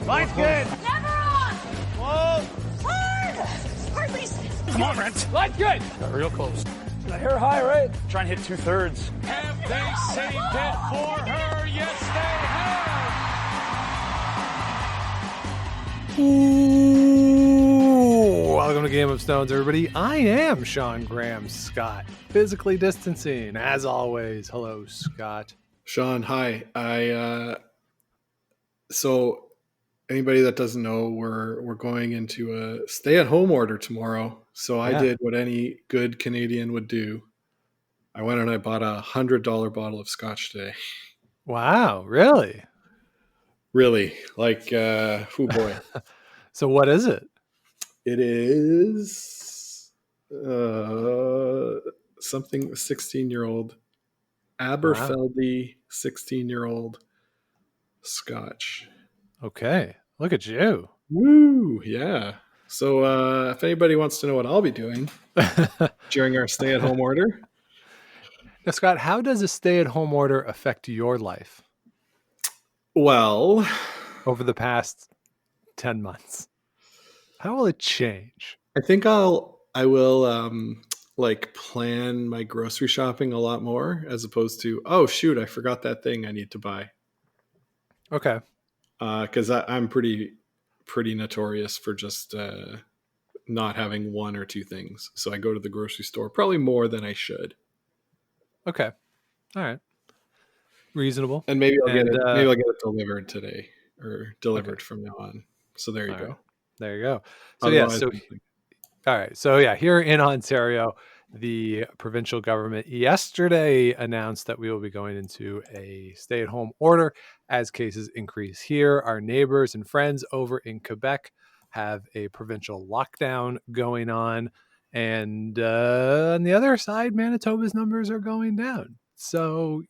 Line's good. Never on. Whoa. Hard. Hardly. Come on, Brent. Line's good. Got real close. The hair high, right? Try and hit 2/3. Have they saved it for her? Yes, they have. Ooh, welcome to Game of Stones, everybody. I am Sean Graham Scott, physically distancing, as always. Hello, Scott. Sean, hi. So anybody that doesn't know, we're going into a stay-at-home order tomorrow. So I did what any good Canadian would do. I went and I bought a $100 bottle of scotch today. Wow, really? Really? Like, oh boy. So what is it? It is something 16-year-old Aberfeldy 16-year-old scotch. Okay, look at you. Woo, yeah. So if anybody wants to know what I'll be doing during our stay-at-home order. Now, Scott, how does a stay-at-home order affect your life? Well, over the past 10 months, how will it change? I think I will like plan my grocery shopping a lot more as opposed to, oh shoot, I forgot that thing I need to buy. Okay. Because I'm pretty notorious for just not having one or two things. So I go to the grocery store probably more than I should. Okay. All right. Reasonable. And maybe I'll get it delivered today or delivered from now on. So there you go. Right. There you go. So all right. So here in Ontario, the provincial government yesterday announced that we will be going into a stay-at-home order as cases increase here. Our neighbors and friends over in Quebec have a provincial lockdown going on. And on the other side, Manitoba's numbers are going down. So,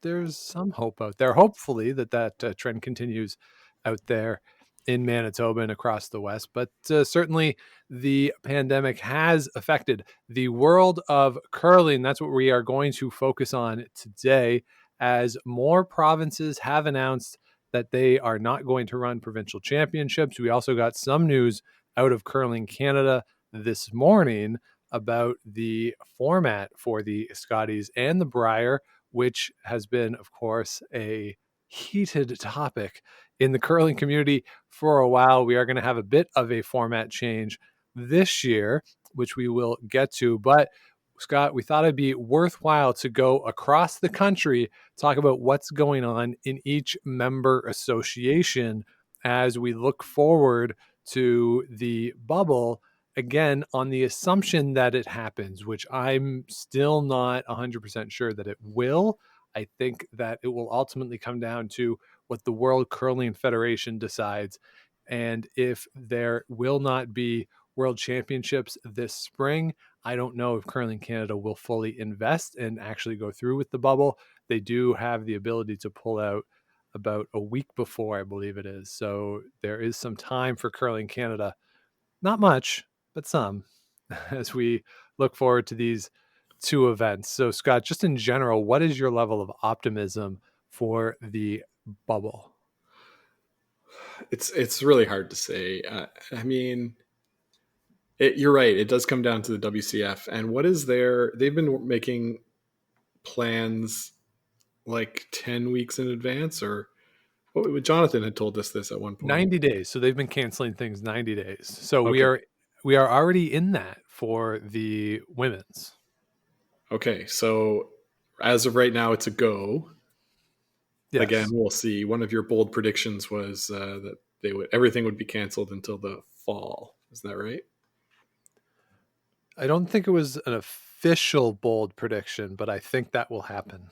there's some hope out there. Hopefully that trend continues out there in Manitoba and across the West. But certainly the pandemic has affected the world of curling. That's what we are going to focus on today, as more provinces have announced that they are not going to run provincial championships. We also got some news out of Curling Canada this morning about the format for the Scotties and the Brier, which has been, of course, a heated topic in the curling community for a while. We are going to have a bit of a format change this year, which we will get to. But Scott, we thought it'd be worthwhile to go across the country, talk about what's going on in each member association as we look forward to the bubble, again, on the assumption that it happens, which I'm still not 100% sure that it will. I think that it will ultimately come down to what the World Curling Federation decides. And if there will not be World Championships this spring, I don't know if Curling Canada will fully invest and actually go through with the bubble. They do have the ability to pull out about a week before, I believe it is. So there is some time for Curling Canada. Not much, but some, as we look forward to these two events. So, Scott, just in general, what is your level of optimism for the bubble? It's really hard to say. I mean, you're right. It does come down to the WCF. And what is they've been making plans like 10 weeks in advance, or Jonathan had told us this at one point. 90 days. So they've been canceling things 90 days. So okay. we are already in that for the women's. Okay. So as of right now, it's a go. Yes. Again, we'll see. One of your bold predictions was that everything would be canceled until the fall. Is that right? I don't think it was an official bold prediction, but I think that will happen.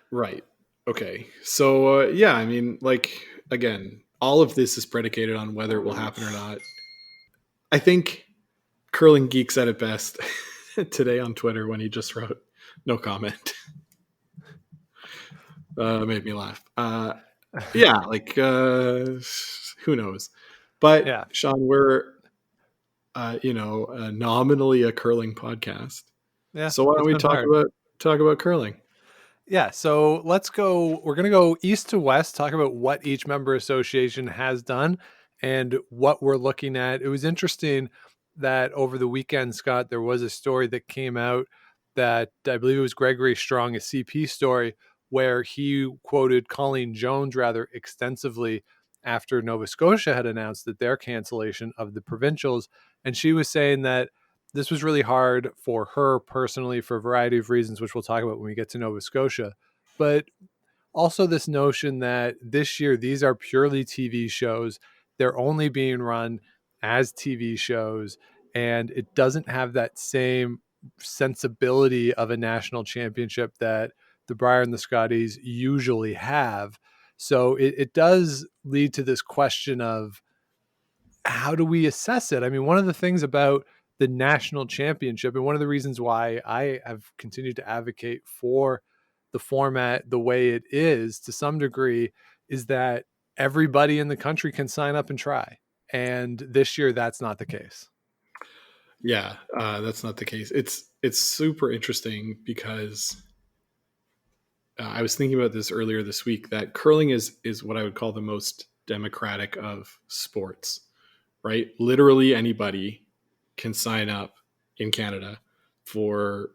Right. Okay. So, I mean, like, again, all of this is predicated on whether it will happen or not. I think Curling Geek said it best today on Twitter when he just wrote, "No comment." Made me laugh. Who knows? But Sean, we're nominally a curling podcast. Yeah. So why don't we talk about curling? Yeah, so let's go. We're going to go east to west, talk about what each member association has done and what we're looking at. It was interesting that over the weekend, Scott, there was a story that came out that I believe it was Gregory Strong, a CP story, where he quoted Colleen Jones rather extensively after Nova Scotia had announced that their cancellation of the provincials. And she was saying that this was really hard for her personally for a variety of reasons, which we'll talk about when we get to Nova Scotia. But also this notion that this year these are purely TV shows. They're only being run as TV shows, and it doesn't have that same sensibility of a national championship that the Brier and the Scotties usually have. So it does lead to this question of how do we assess it? I mean, one of the things about the national championship, and one of the reasons why I have continued to advocate for the format the way it is to some degree, is that everybody in the country can sign up and try. And this year, that's not the case. Yeah, that's not the case. It's super interesting because I was thinking about this earlier this week that curling is what I would call the most democratic of sports, right? Literally anybody can sign up in Canada for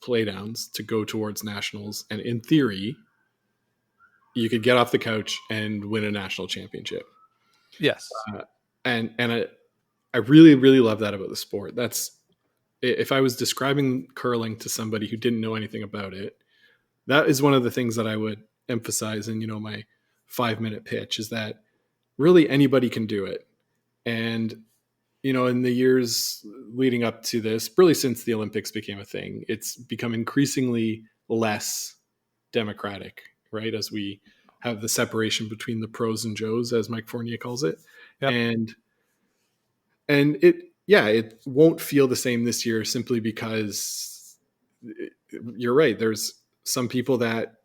playdowns to go towards nationals, and in theory, you could get off the couch and win a national championship. Yes, and I really really love that about the sport. That's if I was describing curling to somebody who didn't know anything about it, that is one of the things that I would emphasize in my 5-minute pitch is that really anybody can do it. And in the years leading up to this, really since the Olympics became a thing, it's become increasingly less democratic, right? As we have the separation between the pros and joes, as Mike Fournier calls it. yep. And it won't feel the same this year simply because you're right. There's some people that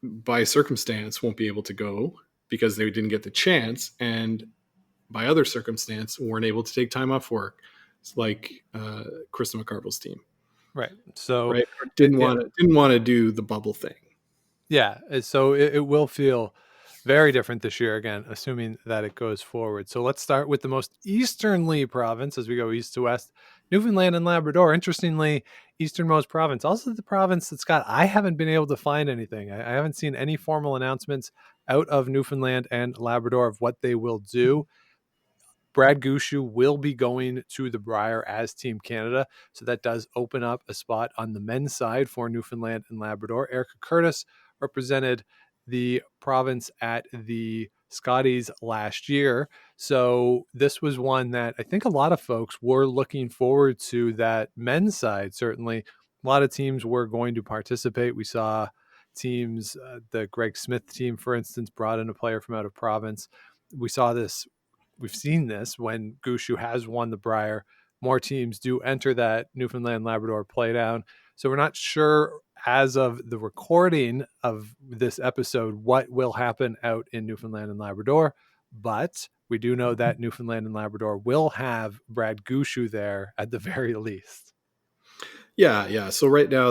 by circumstance won't be able to go because they didn't get the chance, and by other circumstance weren't able to take time off work. It's like Krista McCarville's team, Right. So right? Didn't want to do the bubble thing. Yeah. So it will feel very different this year, again, assuming that it goes forward. So let's start with the most easternly province as we go east to west, Newfoundland and Labrador. Interestingly, easternmost province, also the province that, Scott, I haven't been able to find anything. I haven't seen any formal announcements out of Newfoundland and Labrador of what they will do. Brad Gushu will be going to the Brier as Team Canada. So that does open up a spot on the men's side for Newfoundland and Labrador. Erica Curtis represented the province at the Scotties last year. So this was one that I think a lot of folks were looking forward to, that men's side. Certainly a lot of teams were going to participate. We saw teams, the Greg Smith team, for instance, brought in a player from out of province. We've seen this when Gushu has won the Brier. More teams do enter that Newfoundland Labrador playdown. So we're not sure as of the recording of this episode what will happen out in Newfoundland and Labrador, but we do know that Newfoundland and Labrador will have Brad Gushu there at the very least. Yeah. So right now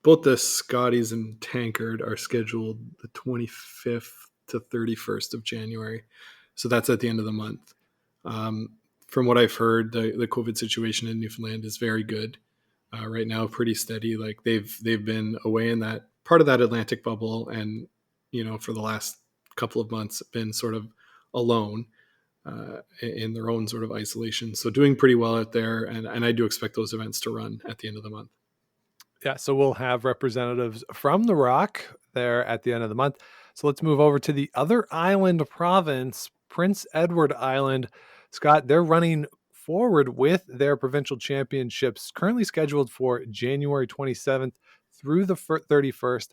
both the Scotties and Tankard are scheduled the 25th to 31st of January. So that's at the end of the month. From what I've heard, the COVID situation in Newfoundland is very good right now, pretty steady. Like they've been away in that part of that Atlantic bubble, and for the last couple of months been sort of alone in their own sort of isolation. So doing pretty well out there, and I do expect those events to run at the end of the month. Yeah, so we'll have representatives from the Rock there at the end of the month. So let's move over to the other island province, Prince Edward Island. Scott, they're running forward with their provincial championships currently scheduled for January 27th through the 31st.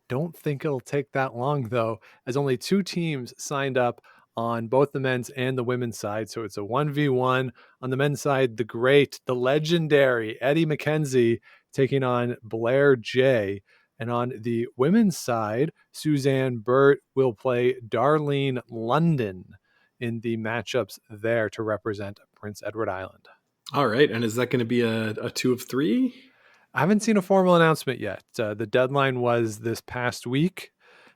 Don't think it'll take that long, though, as only 2 teams signed up on both the men's and the women's side. So it's a 1v1. On the men's side, the legendary Eddie McKenzie taking on Blair J. And on the women's side, Suzanne Burt will play Darlene London in the matchups there to represent Prince Edward Island. All right. And is that going to be a 2 of 3? I haven't seen a formal announcement yet. The deadline was this past week,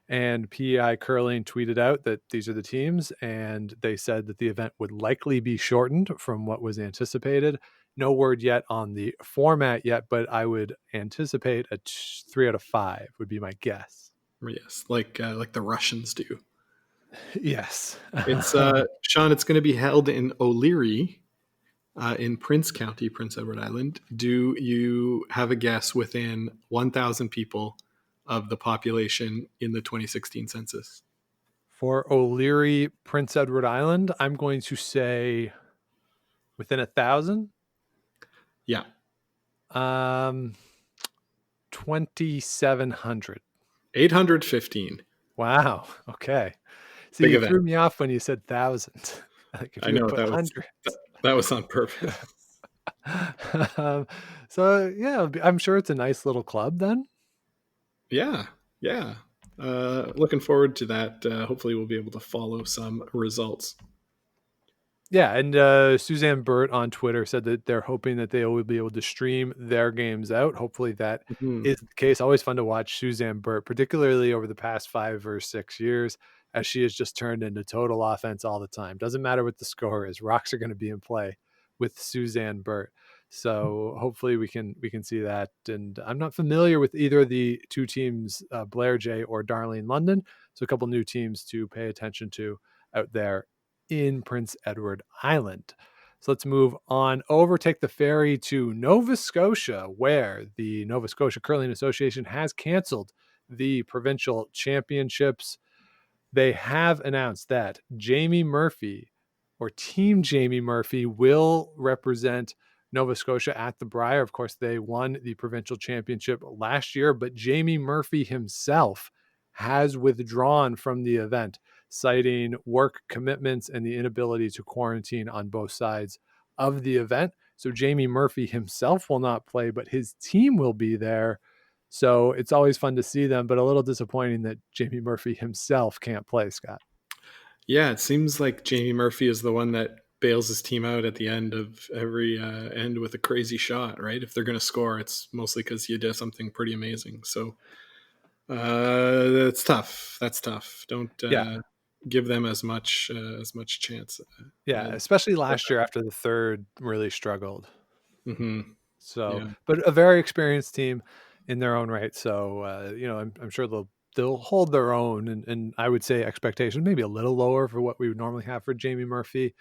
and PEI Curling tweeted out that these are the teams, and they said that the event would likely be shortened from what was anticipated. No word yet on the format yet, but I would anticipate a 3 out of 5 would be my guess. Yes, like the Russians do. Yes. It's Sean, it's going to be held in O'Leary, in Prince County, Prince Edward Island. Do you have a guess within 1,000 people of the population in the 2016 census? For O'Leary, Prince Edward Island, I'm going to say within 1,000. Yeah. 2,700. 815. Wow. Okay. See, Big you event. threw me off when you said 1,000. Like if I you know put that was on purpose. So yeah, I'm sure it's a nice little club then. Yeah. Looking forward to that. Hopefully we'll be able to follow some results. Yeah, and Suzanne Burt on Twitter said that they're hoping that they will be able to stream their games out. Hopefully that is the case. Always fun to watch Suzanne Burt, particularly over the past 5 or 6 years, as she has just turned into total offense all the time. Doesn't matter what the score is. Rocks are going to be in play with Suzanne Burt. So hopefully we can see that. And I'm not familiar with either of the two teams, Blair J or Darlene London. So a couple new teams to pay attention to out there in Prince Edward Island. So let's move on over, take the ferry to Nova Scotia, where the Nova Scotia Curling Association has canceled the provincial championships. They have announced that Jamie Murphy, or Team Jamie Murphy, will represent Nova Scotia at the Brier. Of course, they won the provincial championship last year, but Jamie Murphy himself has withdrawn from the event, citing work commitments and the inability to quarantine on both sides of the event. So Jamie Murphy himself will not play, but his team will be there. So it's always fun to see them, but a little disappointing that Jamie Murphy himself can't play, Scott. Yeah, it seems like Jamie Murphy is the one that bails his team out at the end of every end with a crazy shot, right? If they're going to score, it's mostly because you did something pretty amazing. So that's tough. That's tough. Don't give them as much chance. Especially last year after the third really struggled. Mm-hmm. So, but a very experienced team in their own right. So, I'm sure they'll hold their own, and I would say expectations maybe a little lower for what we would normally have for Jamie Murphy,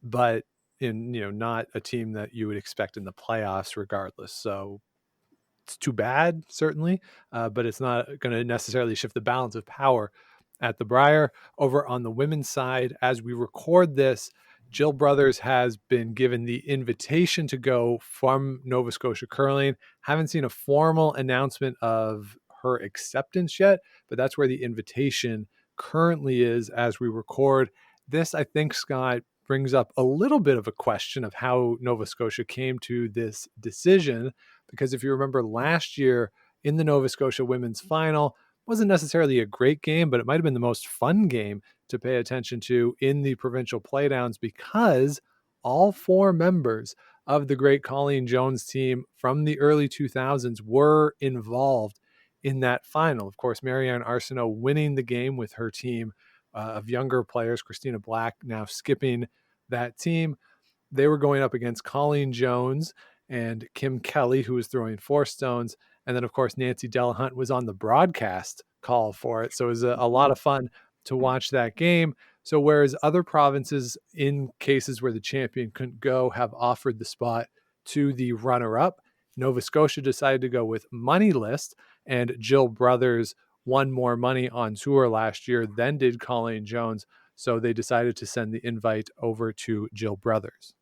but not a team that you would expect in the playoffs regardless. So it's too bad, certainly, but it's not going to necessarily shift the balance of power at the Brier. Over on the women's side, as we record this, Jill Brothers has been given the invitation to go from Nova Scotia Curling. Haven't seen a formal announcement of her acceptance yet, but that's where the invitation currently is as we record. This, I think, Scott, brings up a little bit of a question of how Nova Scotia came to this decision, because if you remember last year in the Nova Scotia women's final, wasn't necessarily a great game, but it might have been the most fun game to pay attention to in the provincial playdowns, because all 4 members of the great Colleen Jones team from the early 2000s were involved in that final. Of course, Marianne Arsenault winning the game with her team of younger players, Christina Black now skipping that team. They were going up against Colleen Jones and Kim Kelly, who was throwing 4 stones. And then, of course, Nancy Delahunt was on the broadcast call for it. So it was a lot of fun to watch that game. So whereas other provinces, in cases where the champion couldn't go, have offered the spot to the runner-up, Nova Scotia decided to go with money list, and Jill Brothers won more money on tour last year than did Colleen Jones. So they decided to send the invite over to Jill Brothers.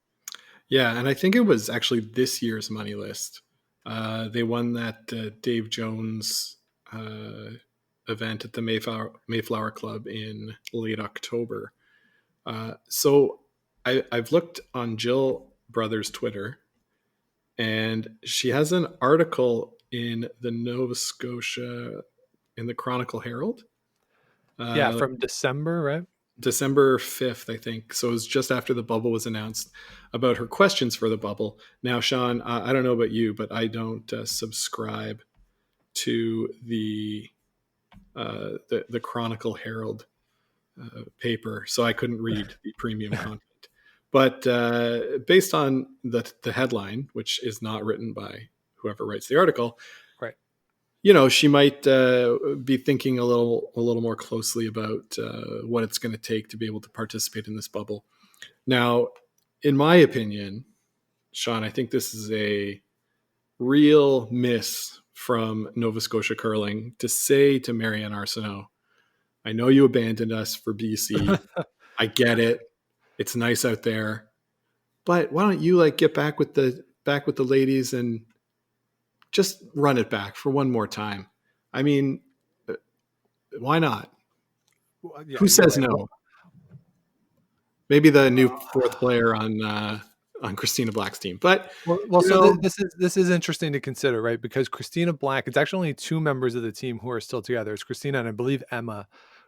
Yeah, and I think it was actually this year's money list. They won that Dave Jones event at the Mayflower Club in late October. So I've looked on Jill Brothers' Twitter, and she has an article in the Nova Scotia, in the Chronicle Herald. From December, right? December 5th, I think. So it was just after the bubble was announced, about her questions for the bubble. Now, Sean, I don't know about you, but I don't subscribe to the Chronicle Herald paper, so I couldn't read the premium content. But based on the headline, which is not written by whoever writes the article, Right. She might be thinking a little more closely about what it's going to take to be able to participate in this bubble. Now, in my opinion, Sean, I think this is a real miss from Nova Scotia Curling to say to Marianne Arsenault, I know you abandoned us for BC. I get it. It's nice out there. But why don't you get back with the ladies and just run it back for one more time? I mean, why not? Well, yeah, who says right. no? Maybe the new fourth player on Christina Black's team. But this is interesting to consider, right? Because Christina Black, it's actually only two members of the team who are still together. It's Christina and I believe Emma,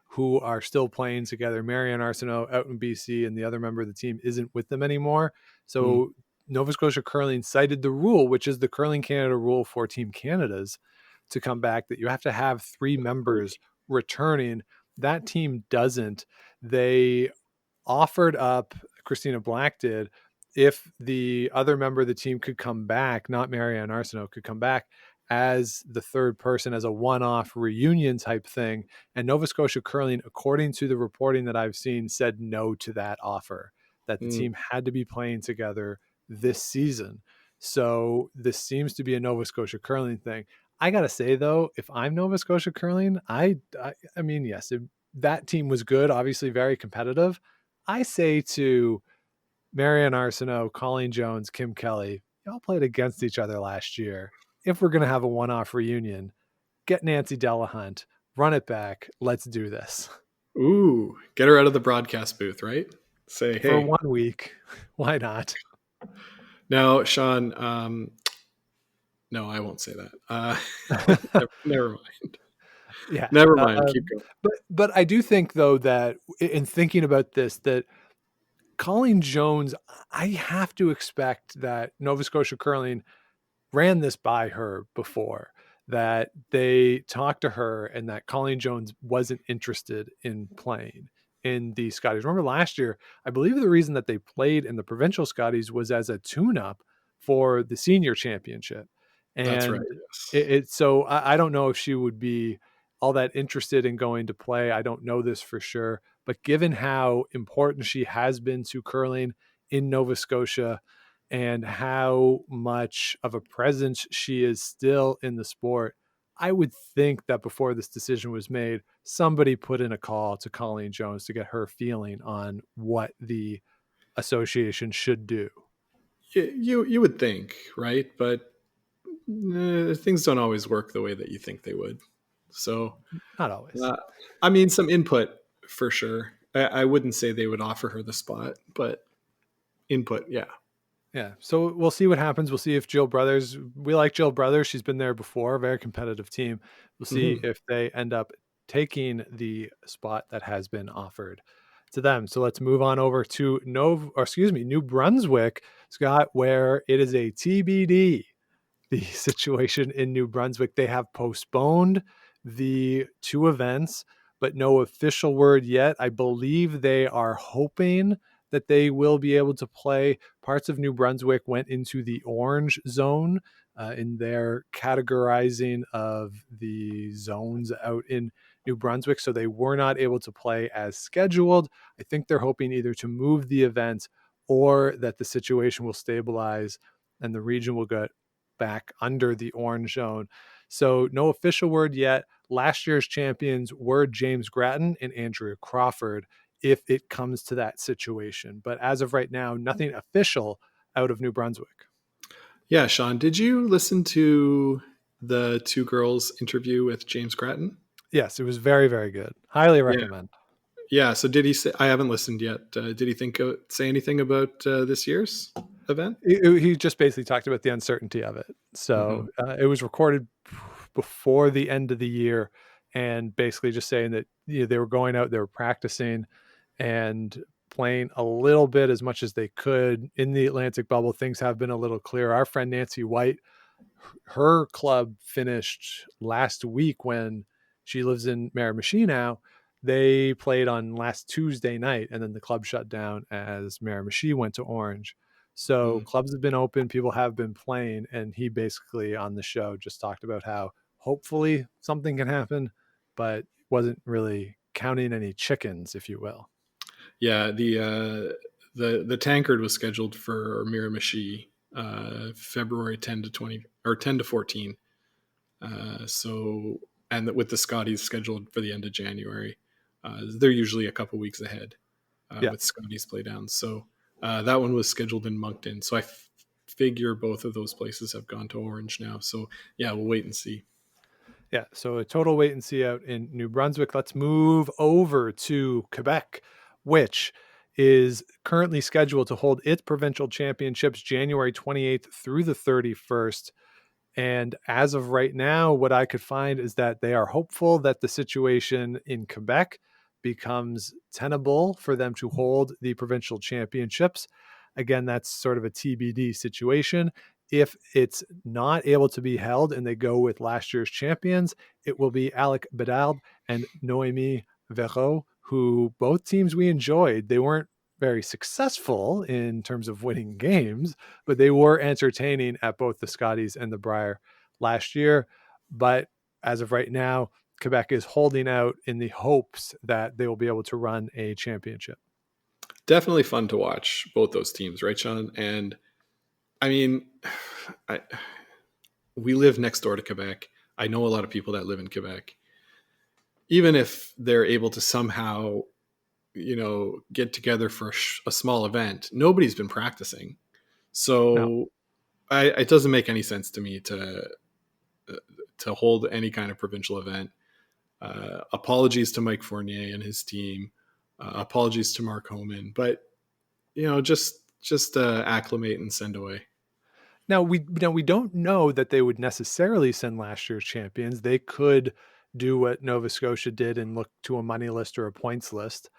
who are still playing together. Marianne Arsenault out in BC, and the other member of the team isn't with them anymore. So Nova Scotia Curling cited the rule, which is the Curling Canada rule for Team Canada's to come back, that you have to have three members returning. That team doesn't. They offered up, Christina Black did, if the other member of the team could come back, not Marianne Arsenault, could come back as the third person, as a one-off reunion type thing. And Nova Scotia Curling, according to the reporting that I've seen, said no to that offer, that the team had to be playing together this season. So this seems to be a Nova Scotia Curling thing. I got to say, though, if I'm Nova Scotia Curling, I mean, yes, that team was good, obviously very competitive. I say to Marianne Arsenault, Colleen Jones, Kim Kelly, y'all played against each other last year. If we're going to have a one-off reunion, get Nancy Delahunt, run it back. Let's do this. Ooh, get her out of the broadcast booth, right? Say, hey. For 1 week. Why not? Now, Sean, no, I won't say that. Never mind. Yeah. Never mind. Keep going. But I do think, though, that in thinking about this, that Colleen Jones, I have to expect that Nova Scotia Curling ran this by her before, that they talked to her and that Colleen Jones wasn't interested in playing in the Scotties. Remember last year, I believe the reason that they played in the Provincial Scotties was as a tune-up for the senior championship. And that's right. Yes. So I don't know if she would be all that interested in going to play. I don't know this for sure, but given how important she has been to curling in Nova Scotia and how much of a presence she is still in the sport, I would think that before this decision was made, somebody put in a call to Colleen Jones to get her feeling on what the association should do. You would think, right? But things don't always work the way that you think they would. So not always. I mean, some input for sure. I wouldn't say they would offer her the spot, but input, yeah. Yeah. So we'll see what happens. We'll see if Jill Brothers, we like Jill Brothers. She's been there before, very competitive team. We'll see if they end up taking the spot that has been offered to them. So let's move on over to New Brunswick, Scott, where it is a TBD, the situation in New Brunswick. They have postponed the two events, but no official word yet. I believe they are hoping that they will be able to play. Parts of New Brunswick went into the orange zone in their categorizing of the zones out in New Brunswick. So they were not able to play as scheduled. I think they're hoping either to move the event or that the situation will stabilize and the region will get back under the orange zone. So no official word yet. Last year's champions were James Grattan and Andrea Crawford, if it comes to that situation. But as of right now, nothing official out of New Brunswick. Yeah, Sean, did you listen to the two girls' interview with James Grattan? Yes, it was very, very good. Highly recommend. Yeah. So did he say, I haven't listened yet. Did he say anything about this year's event? He just basically talked about the uncertainty of it. So it was recorded before the end of the year and basically just saying that they were going out, they were practicing, and playing a little bit as much as they could in the Atlantic bubble. Things have been a little clearer. Our friend Nancy White, her club finished last week when she lives in Miramichi now. They played on last Tuesday night, and then the club shut down as Miramichi went to Orange. So clubs have been open, people have been playing, and he basically on the show just talked about how hopefully something can happen, but wasn't really counting any chickens, if you will. Yeah, the tankard was scheduled for Miramichi February 10 to 20 or 10 to 14. So, and with the Scotties scheduled for the end of January. They're usually a couple weeks ahead with Scotties Playdowns. So that one was scheduled in Moncton. So I figure both of those places have gone to Orange now. So yeah, we'll wait and see. Yeah, so a total wait and see out in New Brunswick. Let's move over to Quebec, which is currently scheduled to hold its provincial championships January 28th through the 31st. And as of right now, what I could find is that they are hopeful that the situation in Quebec becomes tenable for them to hold the provincial championships. Again, that's sort of a TBD situation. If it's not able to be held and they go with last year's champions, it will be Alec Bedard and Noémie Véro, who both teams we enjoyed. They weren't very successful in terms of winning games, but they were entertaining at both the Scotties and the Brier last year. But as of right now, Quebec is holding out in the hopes that they will be able to run a championship. Definitely fun to watch both those teams, right, Sean? And I mean, we live next door to Quebec. I know a lot of people that live in Quebec. Even if they're able to somehow, get together for a small event, nobody's been practicing. So it doesn't make any sense to me to hold any kind of provincial event. Apologies to Mike Fournier and his team. Apologies to Mark Homan, but just acclimate and send away. Now we don't know that they would necessarily send last year's champions. They could do what Nova Scotia did and look to a money list or a points list,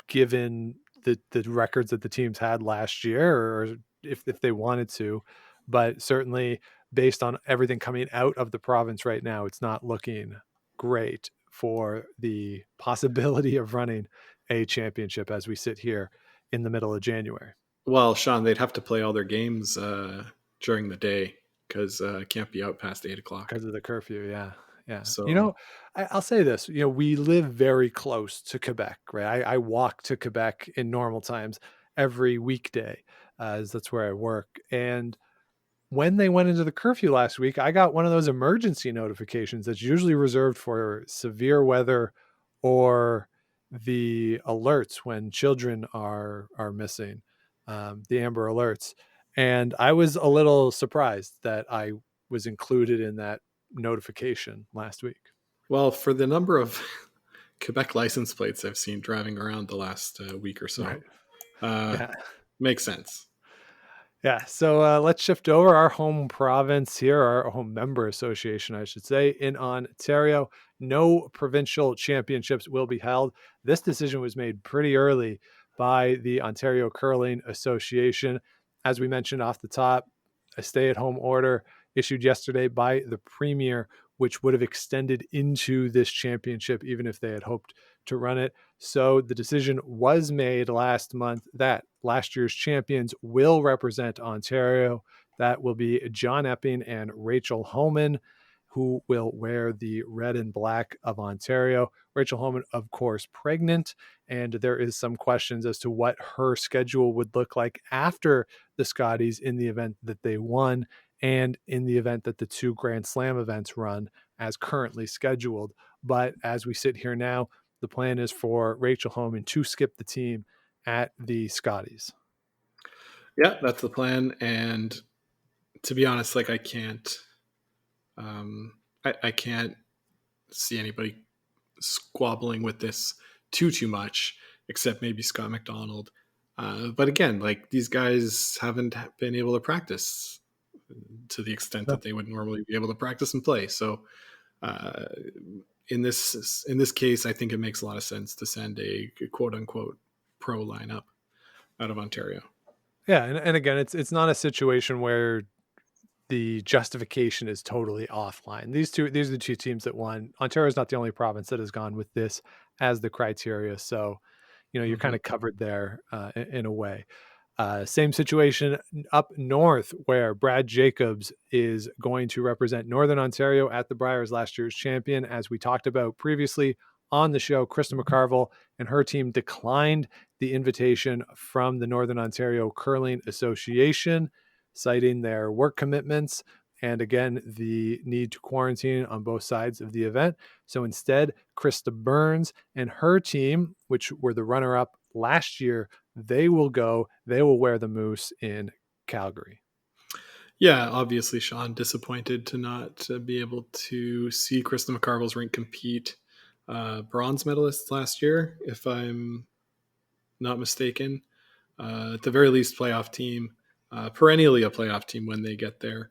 given the records that the teams had last year, or if they wanted to. But certainly, based on everything coming out of the province right now, it's not looking great for the possibility of running a championship as we sit here in the middle of January. Well, Sean, they'd have to play all their games during the day because can't be out past 8:00 because of the curfew. Yeah. So I'll say this, we live very close to Quebec, right? I walk to Quebec in normal times every weekday, as that's where I work. And when they went into the curfew last week, I got one of those emergency notifications that's usually reserved for severe weather or the alerts when children are missing, the Amber Alerts. And I was a little surprised that I was included in that notification last week. Well, for the number of Quebec license plates I've seen driving around the last week or so, right. Makes sense. Yeah, so let's shift over our home province here, our home member association, I should say, in Ontario. No provincial championships will be held. This decision was made pretty early by the Ontario Curling Association. As we mentioned off the top, a stay-at-home order issued yesterday by the Premier, which would have extended into this championship even if they had hoped to run it. So the decision was made last month that last year's champions will represent Ontario. That will be John Epping and Rachel Homan, who will wear the red and black of Ontario. Rachel Homan, of course, pregnant, and there is some questions as to what her schedule would look like after the Scotties in the event that they won and in the event that the two Grand Slam events run as currently scheduled. But as we sit here now, the plan is for Rachel Homan to skip the team at the Scotties. Yeah, that's the plan. And to be honest, I can't see anybody squabbling with this too much, except maybe Scott McDonald. But again, these guys haven't been able to practice to the extent that they would normally be able to practice and play. So In this case, I think it makes a lot of sense to send a quote unquote pro lineup out of Ontario. Yeah, and again, it's not a situation where the justification is totally offline. These are the two teams that won. Ontario is not the only province that has gone with this as the criteria. So, you're kind of covered there in a way. Same situation up north, where Brad Jacobs is going to represent Northern Ontario at the Brier as last year's champion. As we talked about previously on the show, Krista McCarville and her team declined the invitation from the Northern Ontario Curling Association, citing their work commitments and, again, the need to quarantine on both sides of the event. So instead, Krista Burns and her team, which were the runner-up last year, they will wear the moose in Calgary. Yeah, obviously, Sean, disappointed to not be able to see Krista McCarville's rink compete. Bronze medalists last year, if I'm not mistaken. At the very least, playoff team, perennially a playoff team when they get there.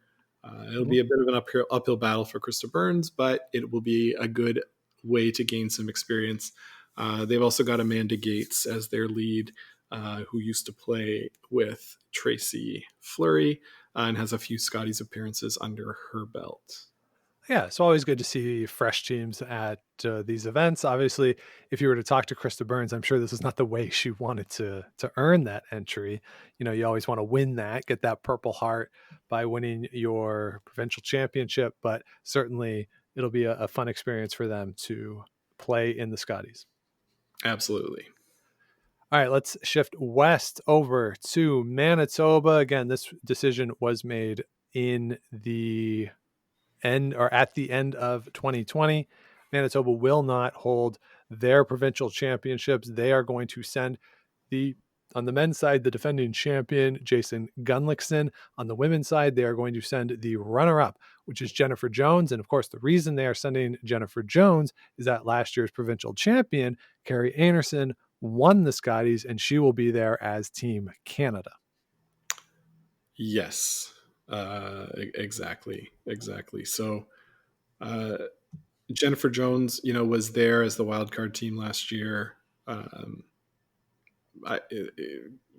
It'll be a bit of an uphill battle for Krista Burns, but it will be a good way to gain some experience. They've also got Amanda Gates as their lead, who used to play with Tracy Fleury and has a few Scotties appearances under her belt. Yeah, it's always good to see fresh teams at these events. Obviously, if you were to talk to Krista Burns, I'm sure this is not the way she wanted to earn that entry. You always want to win that, get that Purple Heart by winning your provincial championship, but certainly it'll be a fun experience for them to play in the Scotties. Absolutely. All right, let's shift west over to Manitoba. Again, this decision was made in the at the end of 2020. Manitoba will not hold their provincial championships. They are going to send on the men's side, the defending champion, Jason Gunlickson. On the women's side, they are going to send the runner-up, which is Jennifer Jones. And of course, the reason they are sending Jennifer Jones is that last year's provincial champion, Carrie Anderson, won the Scotties, and she will be there as Team Canada. Yes, exactly. So Jennifer Jones, was there as the wild card team last year.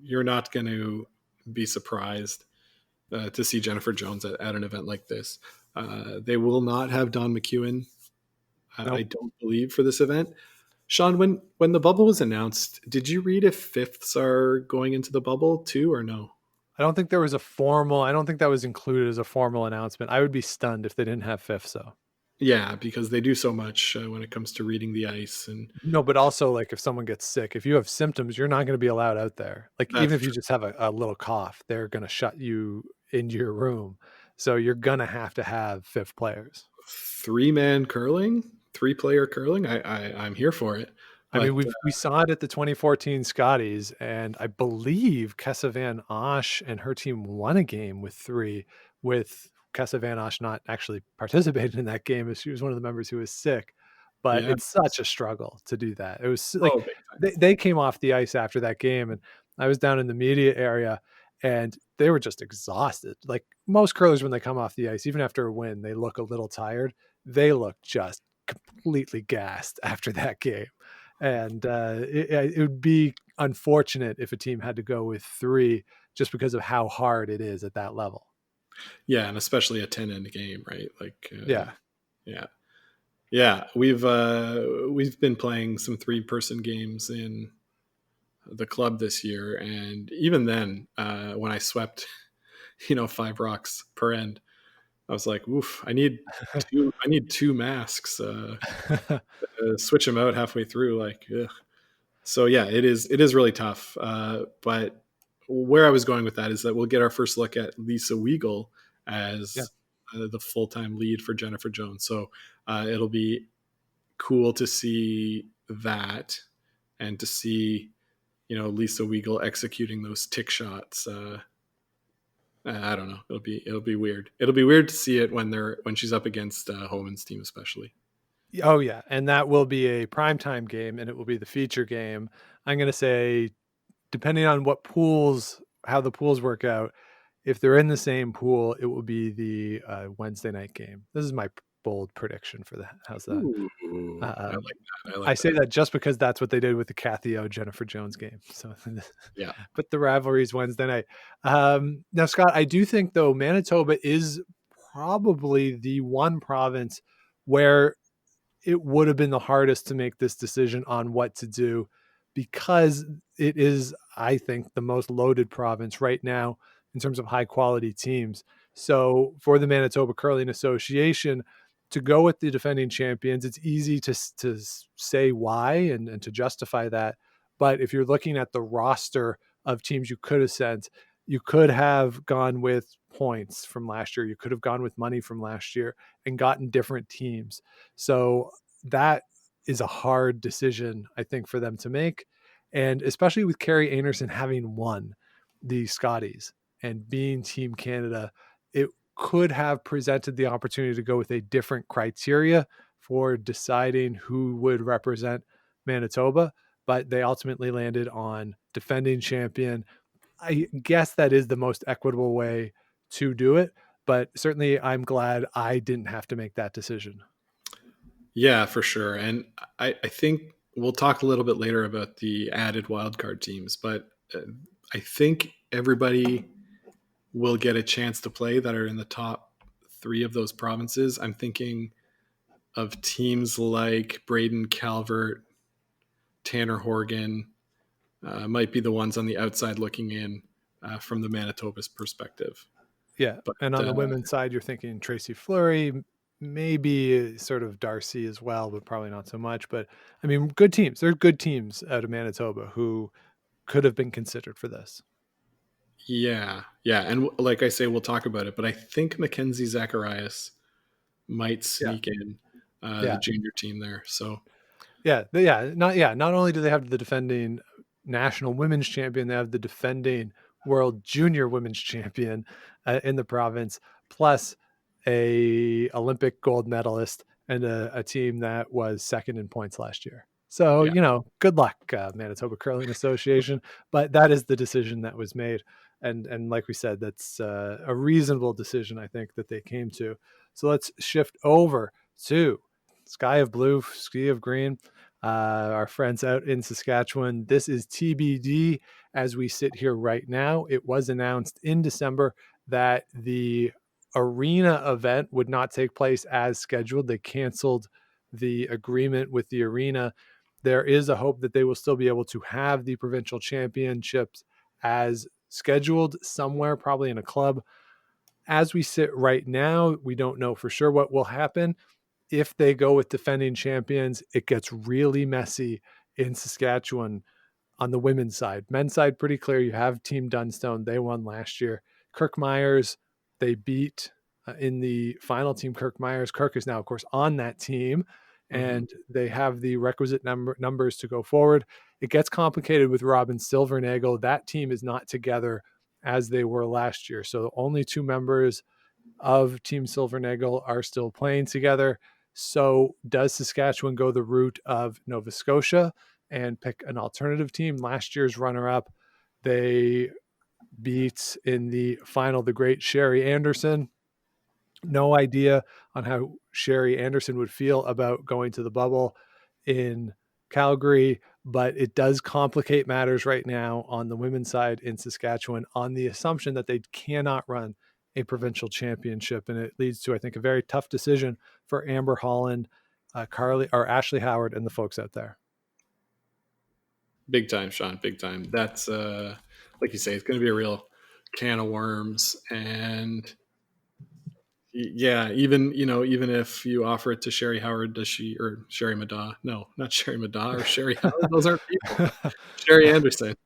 You're not going to be surprised to see Jennifer Jones at an event like this. They will not have Don McEwen, nope. I don't believe, for this event. Sean, when the bubble was announced, did you read if fifths are going into the bubble too, or no? I don't think that was included as a formal announcement. I would be stunned if they didn't have fifths, though. Yeah, because they do so much when it comes to reading the ice. And no, but also, like, if someone gets sick, if you have symptoms, you're not going to be allowed out there. Like, even if you just have a little cough, they're going to shut you into your room. So you're going to have fifth players. 3-man curling, 3-player curling. I'm here for it. I mean, we saw it at the 2014 Scotties, and I believe Kessa Van Osh and her team won a game with 3, with Kessa Van Osh not actually participating in that game, as she was one of the members who was sick. But it's such a struggle to do that. It was like they came off the ice after that game, and I was down in the media area, and they were just exhausted. Like most curlers, when they come off the ice, even after a win, they look a little tired. They look just completely gassed after that game. And it would be unfortunate if a team had to go with 3 just because of how hard it is at that level. Yeah, and especially a 10-end game, right? Like, yeah. We've been playing some 3-person games in the club this year, and even then, when I swept, 5 rocks per end, I was like, "Oof! I need 2 masks." Switch them out halfway through, like, ugh. So yeah, it is really tough. But where I was going with that is that we'll get our first look at Lisa Weigel as the full-time lead for Jennifer Jones. So it'll be cool to see that, and to see Lisa Weigel executing those tick shots. I don't know. It'll be weird. It'll be weird to see it when she's up against Homan's team, especially. Oh yeah, and that will be a primetime game, and it will be the feature game. I'm going to say, depending on how the pools work out, if they're in the same pool, it will be the Wednesday night game. This is my bold prediction for that. How's that? Ooh, I like that. I say that just because that's what they did with the Kathy O Jennifer Jones game. So Yeah. but the rivalry's Wednesday night. Now, Scott, I do think though Manitoba is probably the one province where it would have been the hardest to make this decision on what to do, because it is, I think, the most loaded province right now in terms of high quality teams. So for the Manitoba Curling Association to go with the defending champions, it's easy to say why and to justify that. But if you're looking at the roster of teams you could have sent, you could have gone with points from last year. You could have gone with money from last year and gotten different teams. So that is a hard decision, I think, for them to make. And especially with Carrie Anderson having won the Scotties and being Team Canada, it could have presented the opportunity to go with a different criteria for deciding who would represent Manitoba. But they ultimately landed on defending champion. I guess that is the most equitable way to do it. But certainly I'm glad I didn't have to make that decision. Yeah, for sure. And I think we'll talk a little bit later about the added wildcard teams, but I think everybody will get a chance to play that are in the top 3 of those provinces. I'm thinking of teams like Braden Calvert, Tanner Horgan, might be the ones on the outside looking in from the Manitoba's perspective. Yeah. But, and on the women's side, you're thinking Tracy Fleury, maybe sort of Darcy as well, but probably not so much. But I mean, good teams. They're good teams out of Manitoba who could have been considered for this. Yeah. And like I say, we'll talk about it, but I think Mackenzie Zacharias might sneak in the junior team there. So not only do they have the defending national women's champion, they have the defending world junior women's champion in the province, plus a Olympic gold medalist and a team that was second in points last year. So, good luck, Manitoba Curling Association. But that is the decision that was made. And like we said, that's a reasonable decision, I think, that they came to. So let's shift over to Sky of Blue, Ski of Green, our friends out in Saskatchewan. This is TBD as we sit here right now. It was announced in December that the arena event would not take place as scheduled. They canceled the agreement with the arena. There is a hope that they will still be able to have the provincial championships as scheduled somewhere, probably in a club. As we sit right now, we don't know for sure what will happen. If they go with defending champions, it gets really messy in Saskatchewan on the women's side. Men's side, pretty clear. You have Team Dunstone. They won last year. Kirk Myers, they beat in the final. Team Kirk Myers. Kirk is now, of course, on that team, and they have the requisite numbers to go forward. It gets complicated with Robin Silvernagel. That team is not together as they were last year. So only 2 members of Team Silvernagel are still playing together. So does Saskatchewan go the route of Nova Scotia and pick an alternative team? Last year's runner-up, they beat in the final the great Sherry Anderson. No idea on how Sherry Anderson would feel about going to the bubble in Calgary, but it does complicate matters right now on the women's side in Saskatchewan on the assumption that they cannot run a provincial championship. And it leads to, I think, a very tough decision for Amber Holland, Ashley Howard, and the folks out there. Big time, Sean. Big time. That's like you say, it's going to be a real can of worms. And yeah, even if you offer it to Sherry Howard, or Sherry Maddaw? No, not Sherry Maddaw or Sherry Howard. Those aren't people. Sherry Anderson.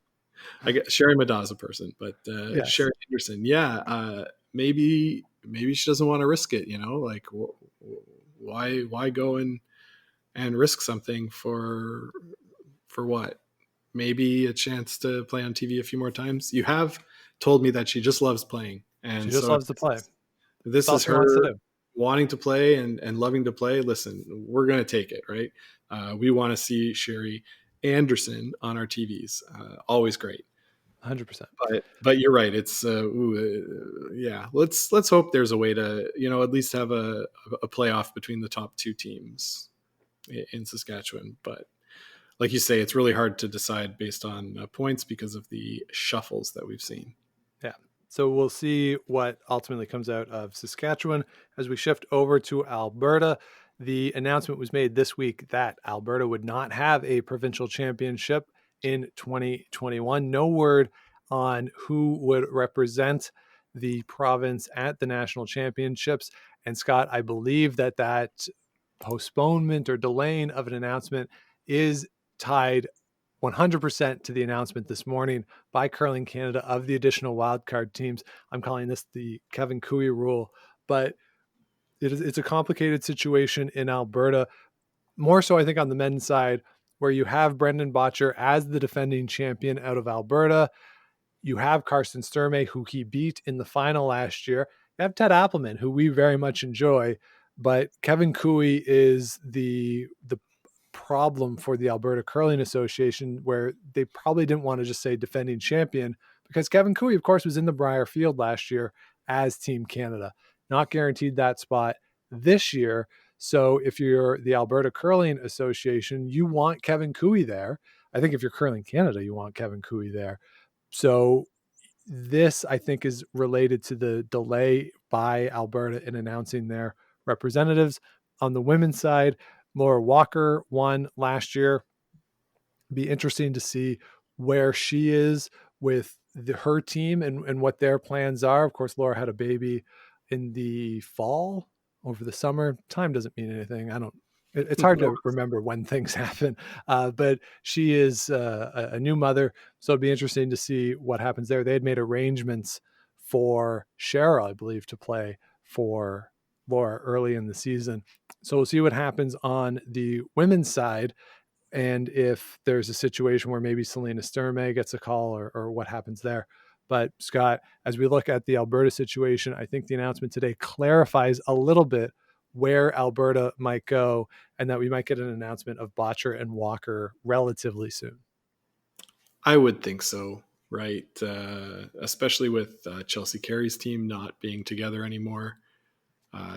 I get Sherry Maddaw is a person, but yes. Sherry Anderson. Yeah, maybe she doesn't want to risk it. Like why go and risk something for what? Maybe a chance to play on TV a few more times. You have told me that she just loves playing, and she just loves to play. This is her wanting to play and loving to play. Listen, we're going to take it, right? We want to see Sherry Anderson on our TVs. Always great. 100%. But you're right. It's yeah. Let's hope there's a way to at least have a playoff between the top two teams in Saskatchewan. But like you say, it's really hard to decide based on points because of the shuffles that we've seen. Yeah. So we'll see what ultimately comes out of Saskatchewan as we shift over to Alberta. The announcement was made this week that Alberta would not have a provincial championship in 2021. No word on who would represent the province at the national championships. And Scott, I believe that postponement or delaying of an announcement is tied 100% to the announcement this morning by Curling Canada of the additional wildcard teams. I'm calling this the Kevin Cooey rule, but it's a complicated situation in Alberta, more so I think on the men's side, where you have Brendan Bottcher as the defending champion out of Alberta. You have Carsten Sturmey, who he beat in the final last year. You have Ted Appleman, who we very much enjoy, but Kevin Cooey is the problem for the Alberta Curling Association, where they probably didn't want to just say defending champion, because Kevin Cooey, of course, was in the Brier field last year as Team Canada. Not guaranteed that spot this year. So if you're the Alberta Curling Association, you want Kevin Cooey there. I think if you're Curling Canada, you want Kevin Cooey there. So this, I think, is related to the delay by Alberta in announcing their representatives. On the women's side, Laura Walker won last year. Be interesting to see where she is with her team and what their plans are. Of course, Laura had a baby in the fall, over the summer. Time doesn't mean anything. It's hard to remember when things happen, but she is a new mother. So it'd be interesting to see what happens there. They had made arrangements for Cheryl, I believe, to play for Laura early in the season. So we'll see what happens on the women's side. And if there's a situation where maybe Selena Sturmey gets a call or what happens there. But Scott, as we look at the Alberta situation, I think the announcement today clarifies a little bit where Alberta might go, and that we might get an announcement of Bottcher and Walker relatively soon. I would think so, right? Especially with Chelsea Carey's team not being together anymore.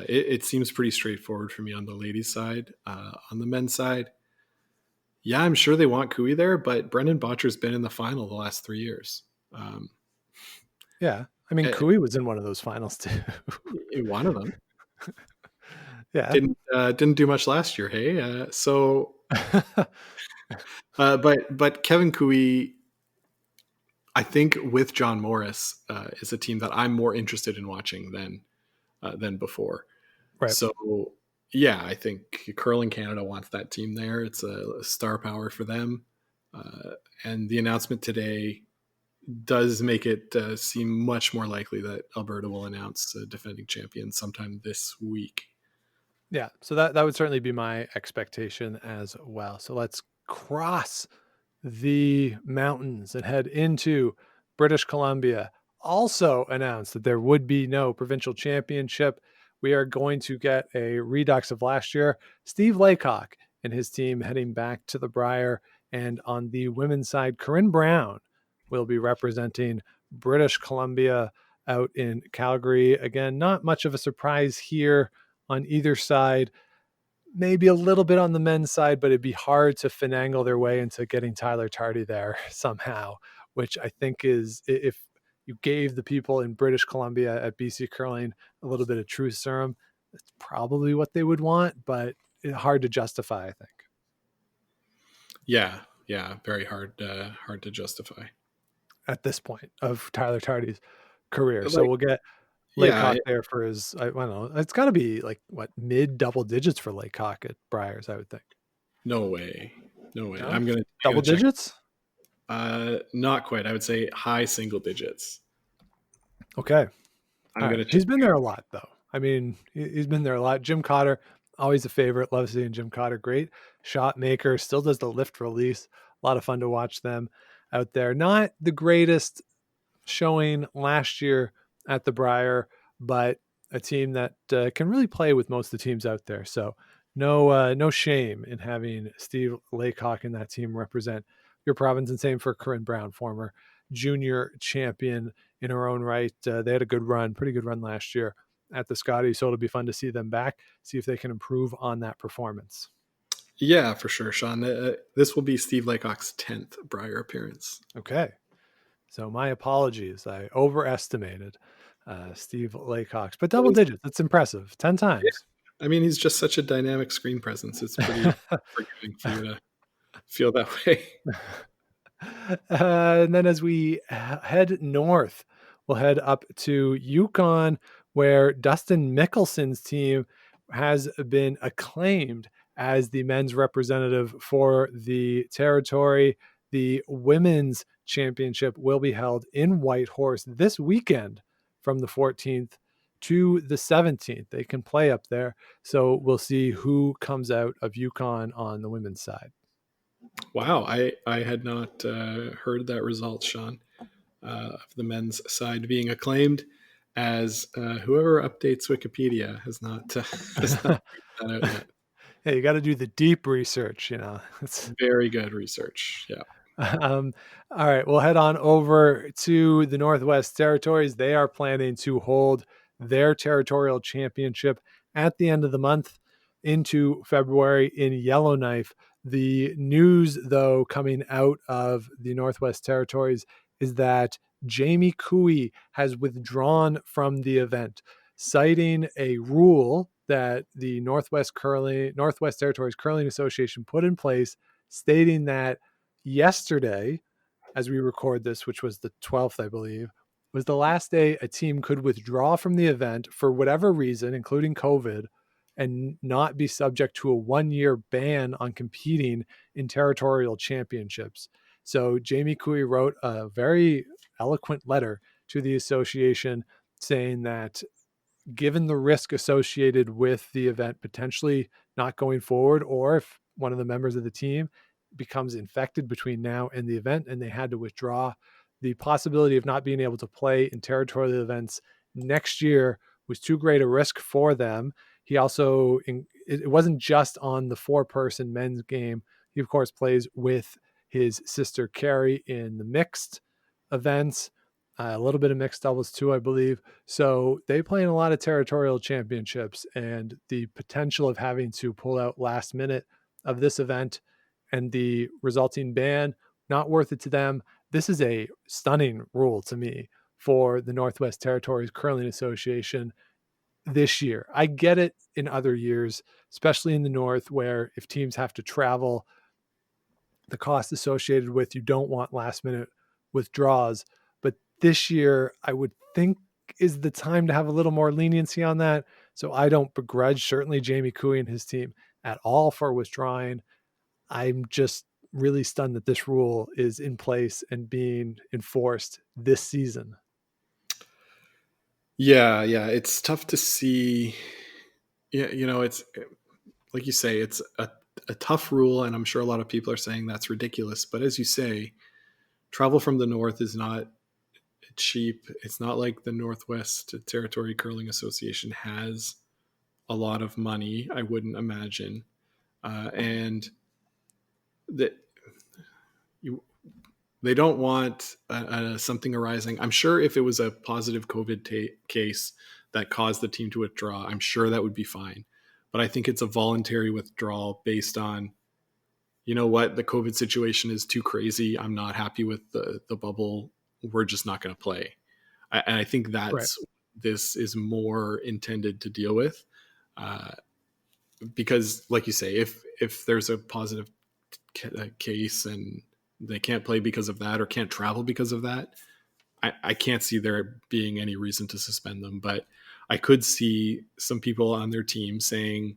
It seems pretty straightforward for me on the ladies' side. On the men's side, yeah, I'm sure they want Cooey there, but Brendan Bottcher's been in the final the last 3 years. Yeah, I mean, Cooey was in one of those finals too. One of them. Yeah, didn't do much last year. Hey, so, but Kevin Cooey, I think with John Morris, is a team that I'm more interested in watching than before. Right. So yeah, I think Curling Canada wants that team there. It's a star power for them, and the announcement today does make it seem much more likely that Alberta will announce a defending champion sometime this week. Yeah, so that would certainly be my expectation as well. So let's cross the mountains and head into British Columbia. Also announced that there would be no provincial championship. We are going to get a redux of last year. Steve Laycock and his team heading back to the Brier. And on the women's side, Corinne Brown will be representing British Columbia out in Calgary. Again, not much of a surprise here on either side. Maybe a little bit on the men's side, but it'd be hard to finagle their way into getting Tyler Tardy there somehow, which I think is, if you gave the people in British Columbia at BC Curling a little bit of truth serum, that's probably what they would want, but it's hard to justify, I think. Yeah, very hard to justify at this point of Tyler Tardy's career. So we'll get Laycock there for his, I don't know, it's got to be like mid double digits for Laycock at Briers, I would think. No way. No? I'm gonna double digits. Not quite. I would say high single digits. Okay. He's been there a lot, though. I mean, he's been there a lot. Jim Cotter, always a favorite. Love seeing Jim Cotter. Great shot maker. Still does the lift release. A lot of fun to watch them out there. Not the greatest showing last year at the Brier, but a team that can really play with most of the teams out there. So no shame in having Steve Laycock and that team represent your province, and same for Corinne Brown, former junior champion in her own right. They had a pretty good run last year at the Scotties, so it'll be fun to see them back, see if they can improve on that performance. Yeah, for sure, Sean. This will be Steve Laycock's 10th Brier appearance. Okay. So my apologies. I overestimated Steve Laycock's, but double digits. That's impressive. 10 times. Yeah. I mean, he's just such a dynamic screen presence. It's pretty forgiving for you to feel that way. And then as we head north, we'll head up to Yukon, where Dustin Mickelson's team has been acclaimed as the men's representative for the territory. The women's championship will be held in Whitehorse this weekend from the 14th to the 17th. They can play up there. So we'll see who comes out of Yukon on the women's side. Wow, I had not heard that result, Sean, of the men's side being acclaimed, as whoever updates Wikipedia has not that out yet. Yeah, you got to do the deep research, It's very good research. Yeah. All right, we'll head on over to the Northwest Territories. They are planning to hold their territorial championship at the end of the month into February in Yellowknife. The news, though, coming out of the Northwest Territories is that Jamie Cooey has withdrawn from the event, citing a rule that the Northwest Territories Curling Association put in place, stating that yesterday, as we record this, which was the 12th, I believe, was the last day a team could withdraw from the event for whatever reason, including COVID, and not be subject to a 1-year ban on competing in territorial championships. So Jamie Cooey wrote a very eloquent letter to the association saying that given the risk associated with the event potentially not going forward, or if one of the members of the team becomes infected between now and the event and they had to withdraw, the possibility of not being able to play in territorial events next year was too great a risk for them. He also, it wasn't just on the 4-person men's game. He, of course, plays with his sister Carrie in the mixed events, a little bit of mixed doubles too, I believe. So they play in a lot of territorial championships, and the potential of having to pull out last minute of this event and the resulting ban, not worth it to them. This is a stunning rule to me for the Northwest Territories Curling Association this year. I get it in other years, especially in the North, where if teams have to travel, the cost associated with, you don't want last minute withdrawals. But this year, I would think is the time to have a little more leniency on that. So I don't begrudge certainly Jamie Cooey and his team at all for withdrawing. I'm just really stunned that this rule is in place and being enforced this season. Yeah, it's tough to see. Yeah, it's like you say, it's a tough rule, and I'm sure a lot of people are saying that's ridiculous. But as you say, travel from the north is not cheap. It's not like the Northwest Territory Curling Association has a lot of money, I wouldn't imagine, and that they don't want something arising. I'm sure if it was a positive COVID case that caused the team to withdraw, I'm sure that would be fine. But I think it's a voluntary withdrawal based on, the COVID situation is too crazy. I'm not happy with the bubble. We're just not going to play. And I think that's right. This is more intended to deal with, because, like you say, if there's a positive case and they can't play because of that or can't travel because of that, I can't see there being any reason to suspend them. But I could see some people on their team saying,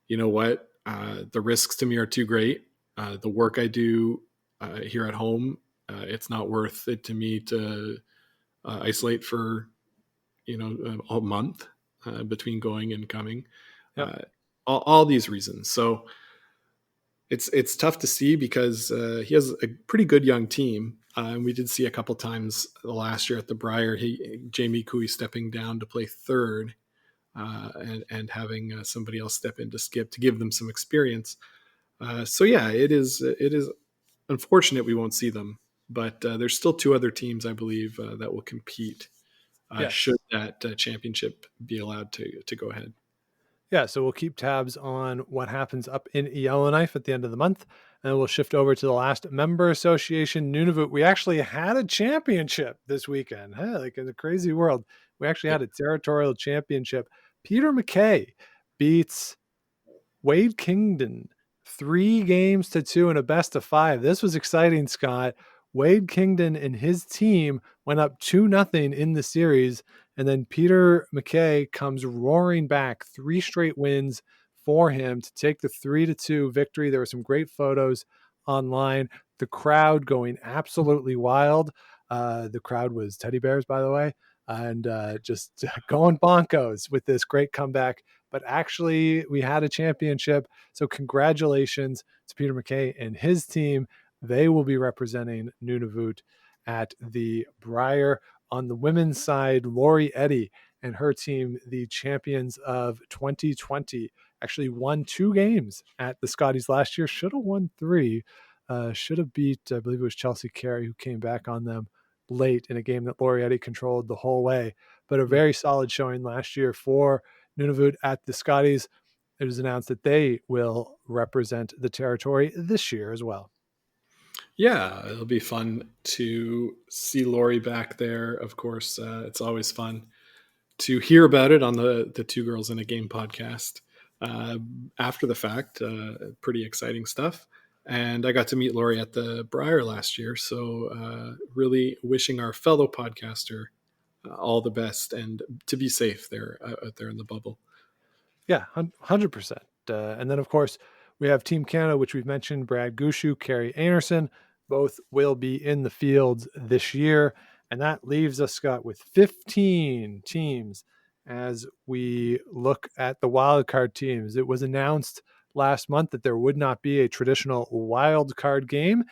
you know what, the risks to me are too great. The work I do here at home, it's not worth it to me to isolate for, a month between going and coming. Yep. All these reasons. So it's tough to see because he has a pretty good young team. And we did see a couple times last year at the Brier, Jamie Cooey stepping down to play third and having somebody else step in to skip to give them some experience. So yeah, it is unfortunate we won't see them but there's still 2 other teams, I believe, that will compete Yes. should that championship be allowed to go ahead. Yeah, so we'll keep tabs on what happens up in Yellowknife at the end of the month, and we'll shift over to the last member association, Nunavut. We actually had a championship this weekend. Like in the crazy world, we actually had a territorial championship. Peter McKay beats Wade Kingdon 3-2 in a best of 5. This was exciting, Scott. Wade Kingdon and his team went up 2-0 in the series, and then Peter McKay comes roaring back, 3 straight wins for him to take the 3-2 victory. There were some great photos online. The crowd going absolutely wild. The crowd was teddy bears, by the way, and just going bonkos with this great comeback. But actually, we had a championship. So congratulations to Peter McKay and his team. They will be representing Nunavut at the Brier. On the women's side, Lori Eddy and her team, the champions of 2020, actually won 2 games at the Scotties last year. Should have won 3. Should have beat, I believe it was Chelsea Carey, who came back on them late in a game that Lori Eddy controlled the whole way. But a very solid showing last year for Nunavut at the Scotties. It was announced that they will represent the territory this year as well. Yeah, it'll be fun to see Lori back there. Of course, it's always fun to hear about it on the 2 Girls in a Game podcast after the fact. Pretty exciting stuff. And I got to meet Lori at the Brier last year. So really wishing our fellow podcaster all the best and to be safe there out there in the bubble. Yeah, 100%. And then, of course, we have Team Canada, which we've mentioned, Brad Gushu, Carrie Anderson. Both will be in the fields this year. And that leaves us, Scott, with 15 teams as we look at the wildcard teams. It was announced last month that there would not be a traditional wildcard game,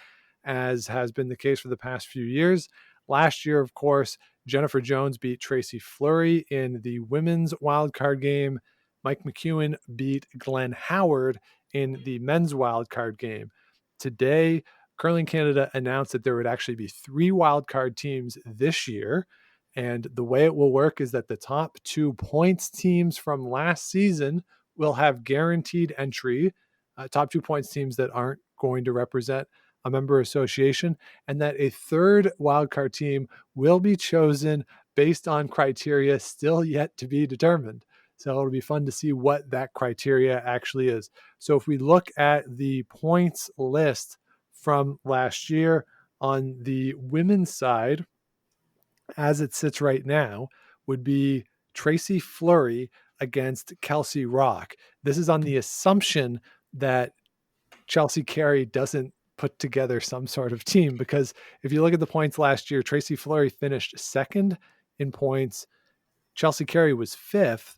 as has been the case for the past few years. Last year, of course, Jennifer Jones beat Tracy Fleury in the women's wildcard game. Mike McEwen beat Glenn Howard in the men's wildcard game. Today, Curling Canada announced that there would actually be 3 wildcard teams this year. And the way it will work is that the top 2 points teams from last season will have guaranteed entry, top 2 points teams that aren't going to represent a member association, and that a third wildcard team will be chosen based on criteria still yet to be determined. So it'll be fun to see what that criteria actually is. So if we look at the points list from last year on the women's side, as it sits right now, would be Tracy Fleury against Kelsey Rock. This is on the assumption that Chelsea Carey doesn't put together some sort of team, because if you look at the points last year, Tracy Fleury finished 2nd in points. Chelsea Carey was 5th.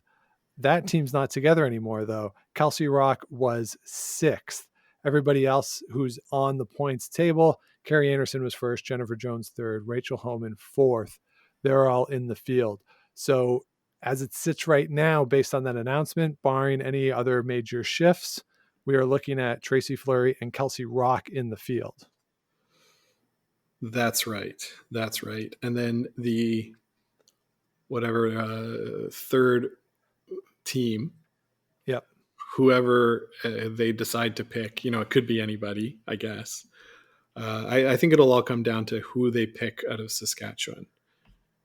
That team's not together anymore, though. Kelsey Rock was 6th. Everybody else who's on the points table, Carrie Anderson was 1st, Jennifer Jones 3rd, Rachel Homan 4th. They're all in the field. So as it sits right now, based on that announcement, barring any other major shifts, we are looking at Tracy Fleury and Kelsey Rock in the field. That's right. That's right. And then the third team, yep, whoever they decide to pick, it could be anybody, I guess. I think it'll all come down to who they pick out of Saskatchewan,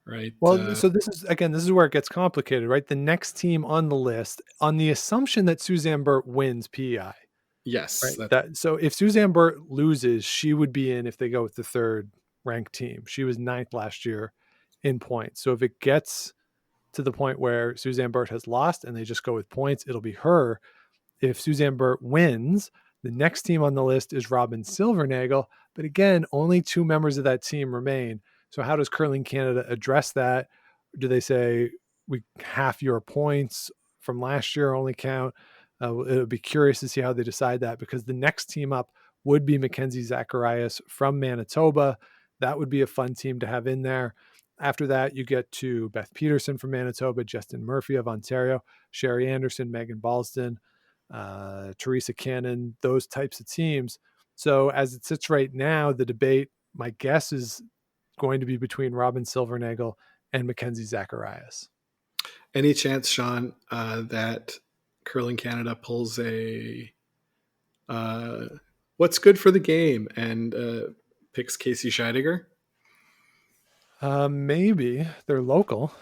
right? Well, so this is where it gets complicated, right? The next team on the list, on the assumption that Suzanne Burt wins PEI. Yes. Right? So if Suzanne Burt loses, she would be in if they go with the 3rd ranked team. She was 9th last year in points. So if it gets to the point where Suzanne Burt has lost and they just go with points, it'll be her. If Suzanne Burt wins, the next team on the list is Robin Silvernagel. But again, only 2 members of that team remain. So how does Curling Canada address that? Do they say half your points from last year only count? It'll be curious to see how they decide that, because the next team up would be Mackenzie Zacharias from Manitoba. That would be a fun team to have in there. After that, you get to Beth Peterson from Manitoba, Justin Murphy of Ontario, Sherry Anderson, Megan Balston, Teresa Cannon, those types of teams. So as it sits right now, the debate my guess is going to be between Robin Silvernagle and Mackenzie Zacharias. Any chance, Sean, that Curling Canada pulls a what's good for the game and picks Casey Scheidegger? Maybe they're local.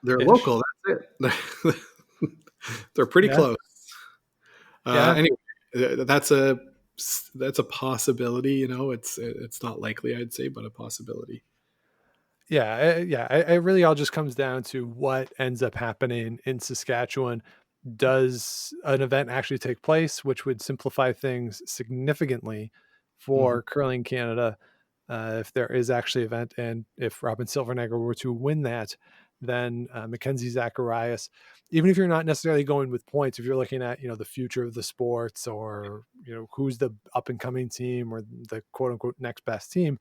They're local. That's it. They're pretty close. Anyway, that's a possibility. You know, it's not likely, I'd say, but a possibility. It really all just comes down to what ends up happening in Saskatchewan. Does an event actually take place, which would simplify things significantly for Curling Canada if there is actually an event, and if Robin Silvernagle were to win that, then Mackenzie Zacharias, even if you're not necessarily going with points, if you're looking at, you know, the future of the sports, or, you know, who's the up and coming team or the quote unquote next best team,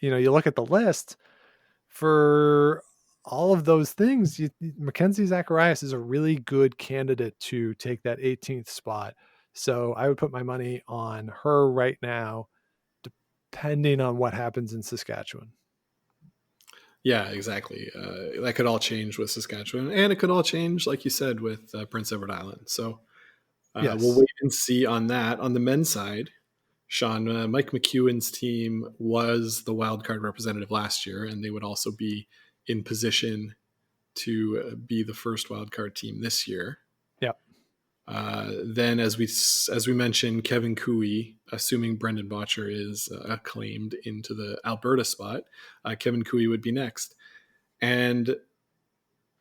you know, you look at the list for all of those things, Mackenzie Zacharias is a really good candidate to take that 18th spot. So I would put my money on her right now, depending on what happens in Saskatchewan. Yeah, exactly. That could all change with Saskatchewan, and it could all change, like you said, with Prince Edward Island. So we'll wait and see on that. On the men's side, Sean, Mike McEwen's team was the wildcard representative last year, and they would also be in position to be the first wildcard team this year. Yep. Then, as we mentioned, Kevin Cooey, assuming Brendan Botcher is acclaimed into the Alberta spot, Kevin Cooey would be next. And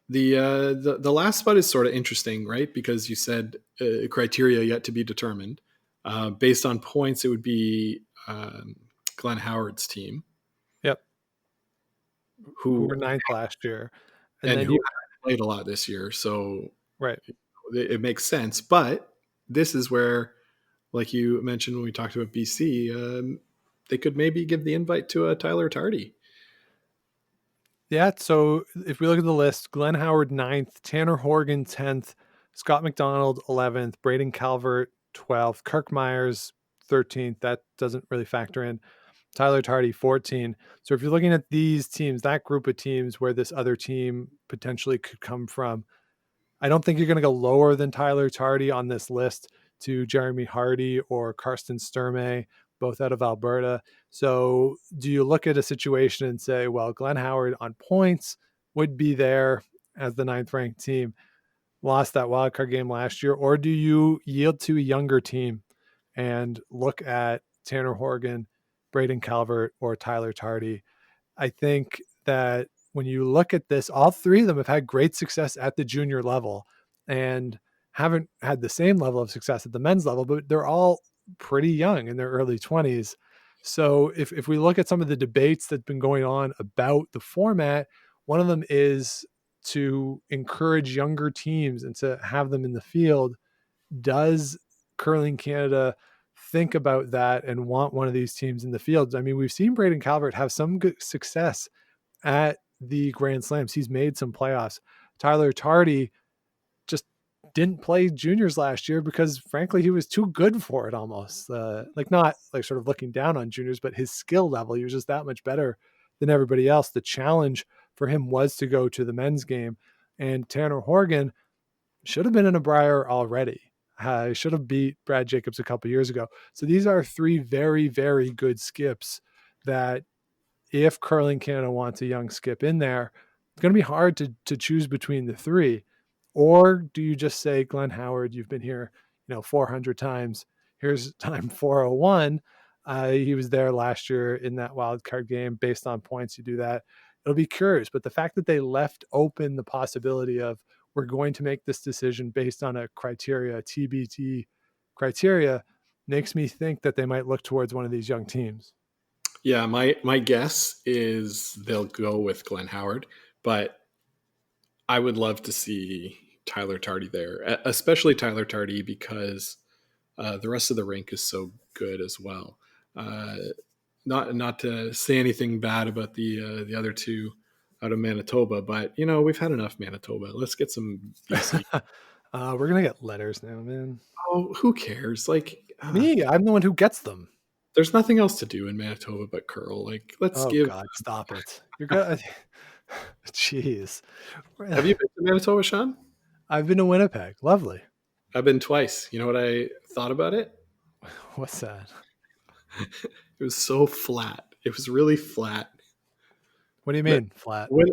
the last spot is sort of interesting, right? Because you said criteria yet to be determined. Based on points, it would be Glenn Howard's team. Yep. Who were ninth last year. And then who played a lot this year. So right. It makes sense. But this is where, like you mentioned when we talked about BC, they could maybe give the invite to Tyler Tardy. Yeah, so if we look at the list, Glenn Howard 9th, Tanner Horgan 10th, Scott McDonald 11th, Braden Calvert 12th, Kirk Myers 13th. That doesn't really factor in. Tyler Tardy 14. So if you're looking at these teams, that group of teams where this other team potentially could come from, I don't think you're going to go lower than Tyler Tardy on this list to Jeremy Hardy or Karsten Sturmey, both out of Alberta. So do you look at a situation and say, well, Glenn Howard on points would be there as the 9th ranked team, lost that wildcard game last year, or do you yield to a younger team and look at Tanner Horgan, Braden Calvert, or Tyler Tardy? I think that when you look at this, all three of them have had great success at the junior level and haven't had the same level of success at the men's level, but they're all pretty young in their early 20s. So if we look at some of the debates that have been going on about the format, one of them is to encourage younger teams and to have them in the field. Does Curling Canada think about that and want one of these teams in the field? I mean, we've seen Braden Calvert have some good success at the Grand Slams. He's made some playoffs. Tyler Tardy just didn't play juniors last year because frankly, he was too good for it almost. Not like sort of looking down on juniors, but his skill level, he was just that much better than everybody else. The challenge for him was to go to the men's game, and Tanner Horgan should have been in a Brier already. Should have beat Brad Jacobs a couple years ago. So these are three very, very good skips that if Curling Canada wants a young skip in there, it's going to be hard to choose between the three. Or do you just say, Glenn Howard, you've been here, 400 times. Here's time 401. He was there last year in that wild card game. Based on points, you do that. It'll be curious. But the fact that they left open the possibility of, we're going to make this decision based on a criteria, TBT criteria, makes me think that they might look towards one of these young teams. Yeah, my guess is they'll go with Glenn Howard, but I would love to see Tyler Tardy there, especially Tyler Tardy, because the rest of the rink is so good as well. Not to say anything bad about the other two out of Manitoba, but we've had enough Manitoba. Let's get some BC. We're gonna get letters now, man. Oh, who cares? Me, I'm the one who gets them. There's nothing else to do in Manitoba but curl. Like, let's Oh give. God, stop it! You're good. Jeez, Have you been to Manitoba, Sean? I've been to Winnipeg. Lovely. I've been twice. You know what I thought about it? What's that? It was so flat. It was really flat. What do you But mean flat? when,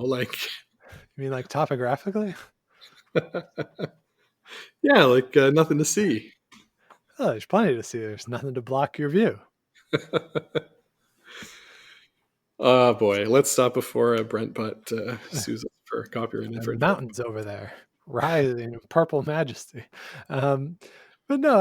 like, You mean like topographically? yeah, like nothing to see. Oh, there's plenty to see. There's nothing to block your view. Oh boy, let's stop before Brent Butt sues us for copyright And infringement. mountains over there, rising in purple majesty. But no,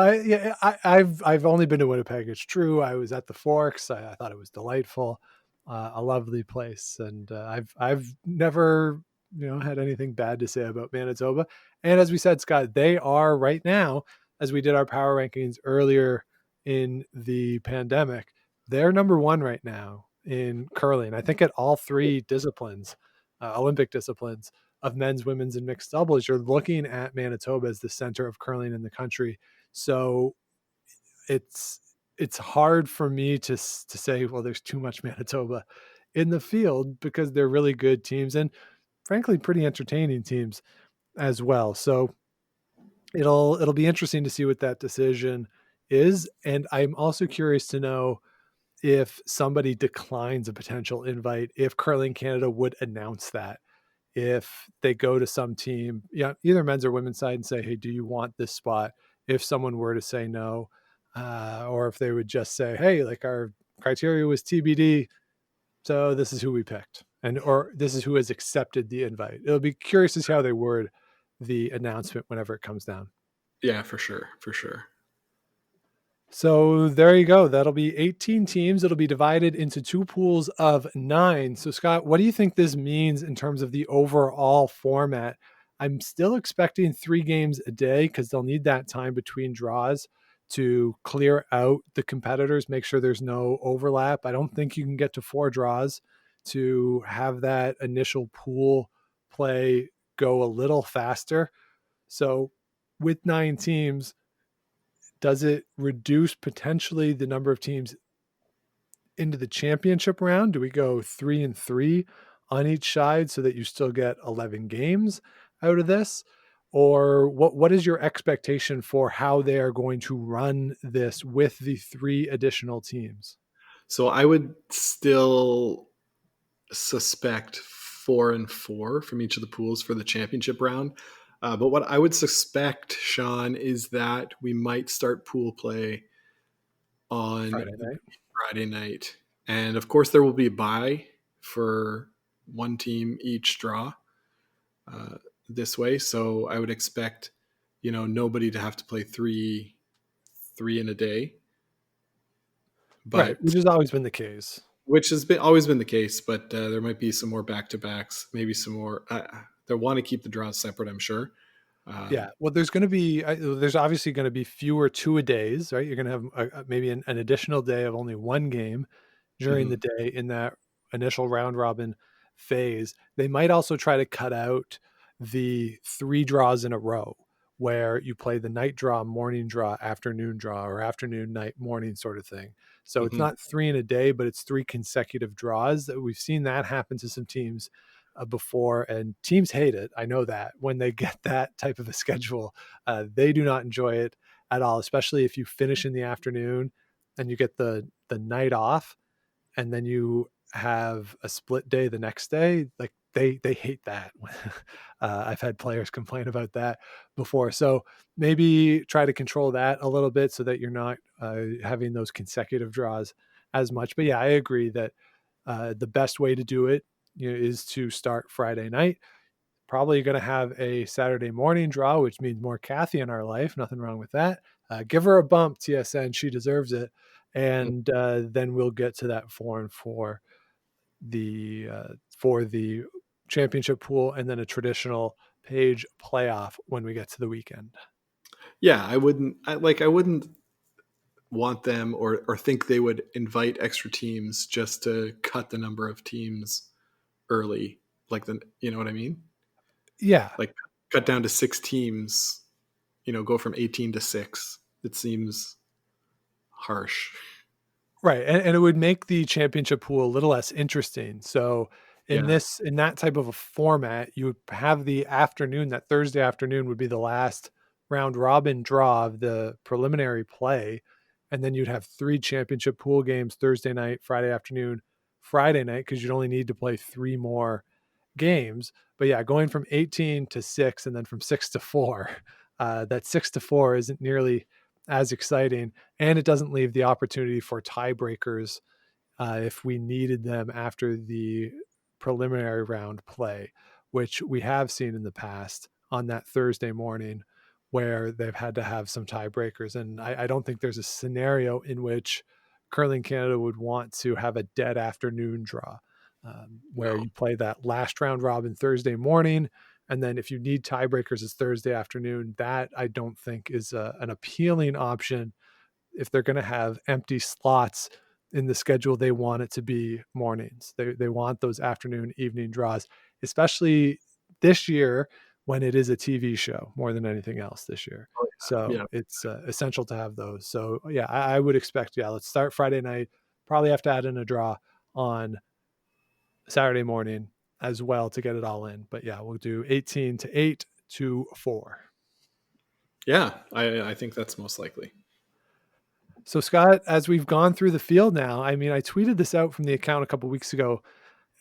I've only been to Winnipeg. It's true. I was at the Forks. I thought it was delightful, a lovely place, and I've never had anything bad to say about Manitoba. And as we said, Scott, they are right now, as we did our power rankings earlier in the pandemic, they're number one right now in curling. I think at all three disciplines, Olympic disciplines of men's, women's, and mixed doubles, you're looking at Manitoba as the center of curling in the country. So it's hard for me to say, well, there's too much Manitoba in the field, because they're really good teams and frankly pretty entertaining teams as well. So it'll be interesting to see what that decision is. And I'm also curious to know if somebody declines a potential invite, if Curling Canada would announce that, if they go to some team, either men's or women's side, and say, hey, do you want this spot? If someone were to say no, or if they would just say, hey, like our criteria was TBD, so this is who we picked, or this is who has accepted the invite. It'll be curious to see how they word the announcement whenever it comes down. Yeah, for sure. So there you go. That'll be 18 teams. It'll be divided into two pools of 9. So Scott, what do you think this means in terms of the overall format? I'm still expecting 3 games a day, because they'll need that time between draws to clear out the competitors, make sure there's no overlap. I don't think you can get to 4 draws to have that initial pool play go a little faster. So with 9 teams, does it reduce potentially the number of teams into the championship round? Do we go 3-3 on each side so that you still get 11 games out of this? Or what is your expectation for how they are going to run this with the 3 additional teams? So I would still suspect 4-4 from each of the pools for the championship round. But what I would suspect, Sean, is that we might start pool play on Friday night. And of course, there will be a bye for one team each draw this way. So I would expect, nobody to have to play three in a day. But, right, which has always been the case. Which has always been the case, but there might be some more back-to-backs, maybe some more. They want to keep the draws separate, I'm sure. Yeah, well, there's obviously going to be fewer 2-a-days, right? You're going to have maybe an additional day of only 1 game during the day in that initial round robin phase. They might also try to cut out the 3 draws in a row, where you play the night draw, morning draw, afternoon draw, or afternoon, night, morning sort of thing. So it's not 3 in a day, but it's 3 consecutive draws. We've seen that happen to some teams before, and teams hate it. I know that when they get that type of a schedule, they do not enjoy it at all, especially if you finish in the afternoon and you get the night off and then you have a split day the next day. Like they hate that. I've had players complain about that before. So maybe try to control that a little bit so that you're not having those consecutive draws as much. But yeah, I agree that the best way to do it is to start Friday night. Probably going to have a Saturday morning draw, which means more Kathy in our life. Nothing wrong with that. Give her a bump, TSN. She deserves it. And then we'll get to that 4-4 for the championship pool, and then a traditional page playoff when we get to the weekend. Yeah, I wouldn't want them or think they would invite extra teams just to cut the number of teams early. You know what I mean? Yeah. Like cut down to 6 teams, go from 18 to 6. It seems harsh. Right. And it would make the championship pool a little less interesting. So in that type of a format, you would have the afternoon, that Thursday afternoon would be the last round robin draw of the preliminary play. And then you'd have 3 championship pool games Thursday night, Friday afternoon, Friday night, because you'd only need to play 3 more games. But yeah, going from 18 to 6 and then from 6 to 4, that 6 to 4 isn't nearly as exciting, and it doesn't leave the opportunity for tiebreakers if we needed them after the preliminary round play, which we have seen in the past on that Thursday morning where they've had to have some tiebreakers. And I don't think there's a scenario in which Curling Canada would want to have a dead afternoon draw where you play that last round robin Thursday morning. And then if you need tiebreakers, it's Thursday afternoon. That I don't think is an appealing option. If they're going to have empty slots in the schedule, they want it to be mornings. They want those afternoon, evening draws, especially this year when it is a TV show more than anything else this year. So it's essential to have those. So yeah, I would expect, let's start Friday night. Probably have to add in a draw on Saturday morning as well to get it all in. But yeah, we'll do 18 to 8 to 4. Yeah, I think that's most likely. So Scott, as we've gone through the field now, I mean, I tweeted this out from the account a couple of weeks ago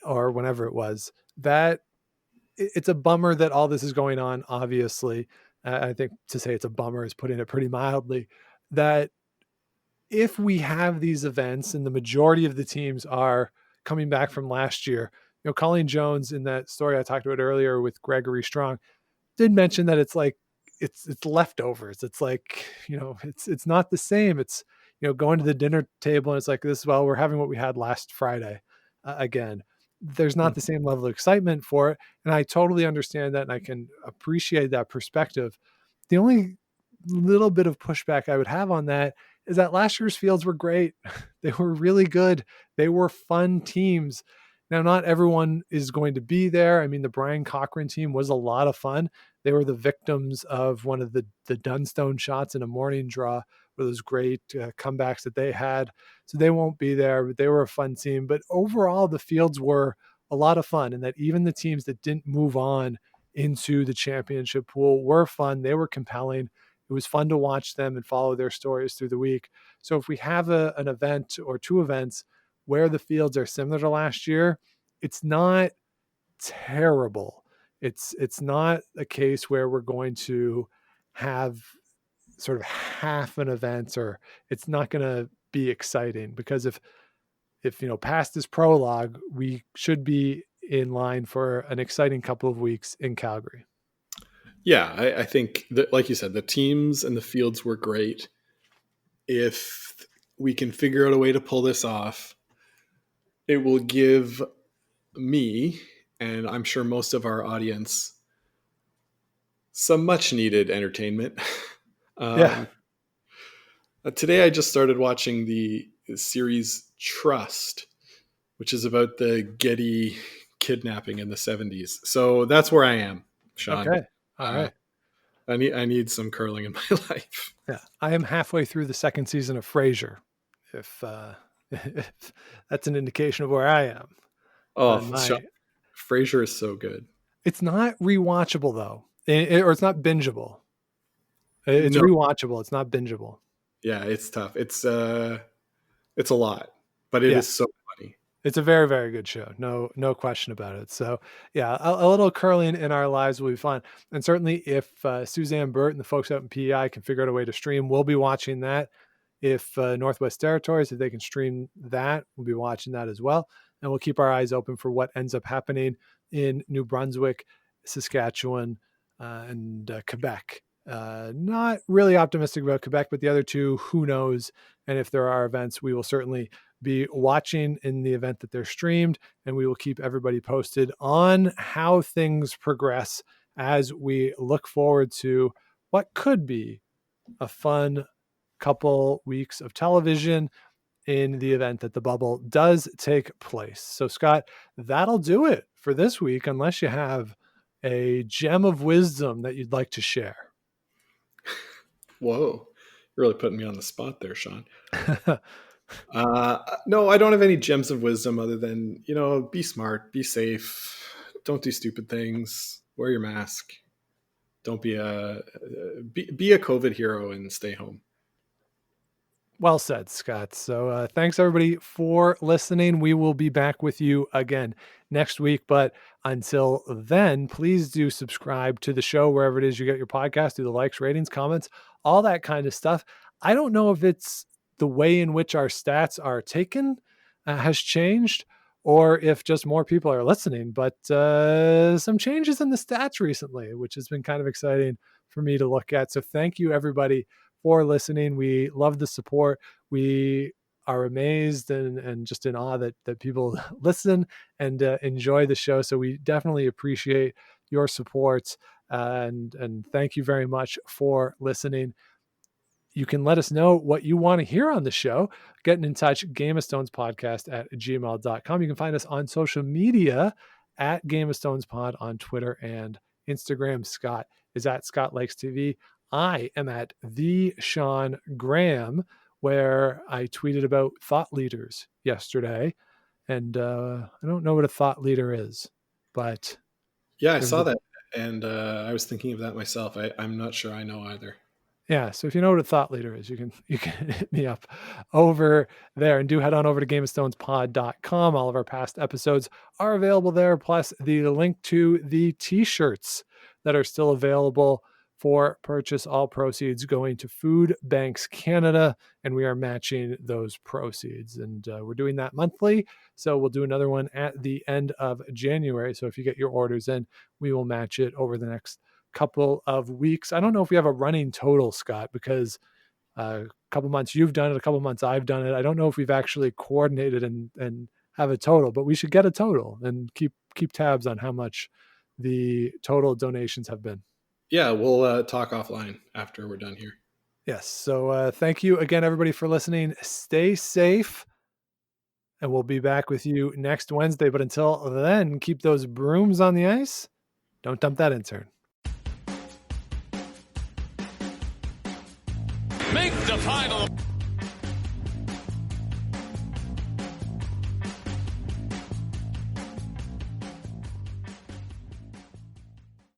or whenever it was, that it's a bummer that all this is going on, obviously. I think to say it's a bummer is putting it pretty mildly, that if we have these events and the majority of the teams are coming back from last year, Colleen Jones in that story I talked about earlier with Gregory Strong did mention that it's like, it's leftovers. It's like, it's not the same. It's, going to the dinner table and it's like this, well, we're having what we had last Friday again. There's not the same level of excitement for it. And I totally understand that. And I can appreciate that perspective. The only little bit of pushback I would have on that is that last year's fields were great. They were really good. They were fun teams. Now, not everyone is going to be there. I mean, the Brian Cochran team was a lot of fun. They were the victims of one of the Dunstone shots in a morning draw, with those great comebacks that they had. So they won't be there, but they were a fun team. But overall, the fields were a lot of fun, and that even the teams that didn't move on into the championship pool were fun. They were compelling. It was fun to watch them and follow their stories through the week. So if we have an event or 2 events where the fields are similar to last year, it's not terrible. It's not a case where we're going to have sort of half an event, or it's not going to be exciting, because if past this prologue, we should be in line for an exciting couple of weeks in Calgary. Yeah, I think that, like you said, the teams and the fields were great. If we can figure out a way to pull this off, it will give me, and I'm sure most of our audience, some much needed entertainment. Today I just started watching the series Trust, which is about the Getty kidnapping in the 70s. So that's where I am, Sean. Okay. All right. I need some curling in my life. Yeah. I am halfway through the 2nd season of Frasier, if that's an indication of where I am. Oh, Frasier is so good. It's not rewatchable though, or it's not bingeable. It's rewatchable. It's not bingeable. Yeah, it's tough. It's a lot, but it is so funny. It's a very, very good show. No question about it. So yeah, a little curling in our lives will be fun. And certainly if Suzanne Burt and the folks out in PEI can figure out a way to stream, we'll be watching that. If Northwest Territories, if they can stream that, we'll be watching that as well. And we'll keep our eyes open for what ends up happening in New Brunswick, Saskatchewan, and Quebec. Not really optimistic about Quebec, but the other 2, who knows? And if there are events, we will certainly be watching in the event that they're streamed, and we will keep everybody posted on how things progress as we look forward to what could be a fun couple weeks of television in the event that the bubble does take place. So Scott, that'll do it for this week, unless you have a gem of wisdom that you'd like to share. Whoa. really putting me on the spot there, Sean. No, I don't have any gems of wisdom other than, be smart, be safe, don't do stupid things, wear your mask, don't be a COVID hero and stay home. Well said, Scott. So thanks everybody for listening. We will be back with you again next week. But until then, please do subscribe to the show wherever it is you get your podcast. Do the likes, ratings, comments, all that kind of stuff. I don't know if it's the way in which our stats are taken has changed, or if just more people are listening. But some changes in the stats recently, which has been kind of exciting for me to look at. So thank you, everybody, for listening. We love the support. We are amazed and just in awe that people listen and enjoy the show. So we definitely appreciate your support, and thank you very much for listening. You can let us know what you want to hear on the show. Getting in touch, gameofstonespodcast@gmail.com. You can find us on social media at Game of Stones Pod on Twitter and Instagram. Scott is at Scott Lakes TV. I am at the Sean Graham, where I tweeted about thought leaders yesterday. And I don't know what a thought leader is, but yeah, I saw that. And I was thinking of that myself. I'm not sure I know either. Yeah, so if you know what a thought leader is, you can hit me up over there, and do head on over to gameofstonespod.com. All of our past episodes are available there, plus the link to the t-shirts that are still available for purchase. All proceeds going to Food Banks Canada, and we are matching those proceeds. And we're doing that monthly, so we'll do another one at the end of January. So if you get your orders in, we will match it over the next couple of weeks. I don't know if we have a running total, Scott, because a couple months you've done it, a couple months I've done it. I don't know if we've actually coordinated and have a total, but we should get a total and keep tabs on how much the total donations have been. Yeah, we'll talk offline after we're done here. Yes. So thank you again, everybody, for listening. Stay safe, and we'll be back with you next Wednesday. But until then, keep those brooms on the ice. Don't dump that intern. Make the final.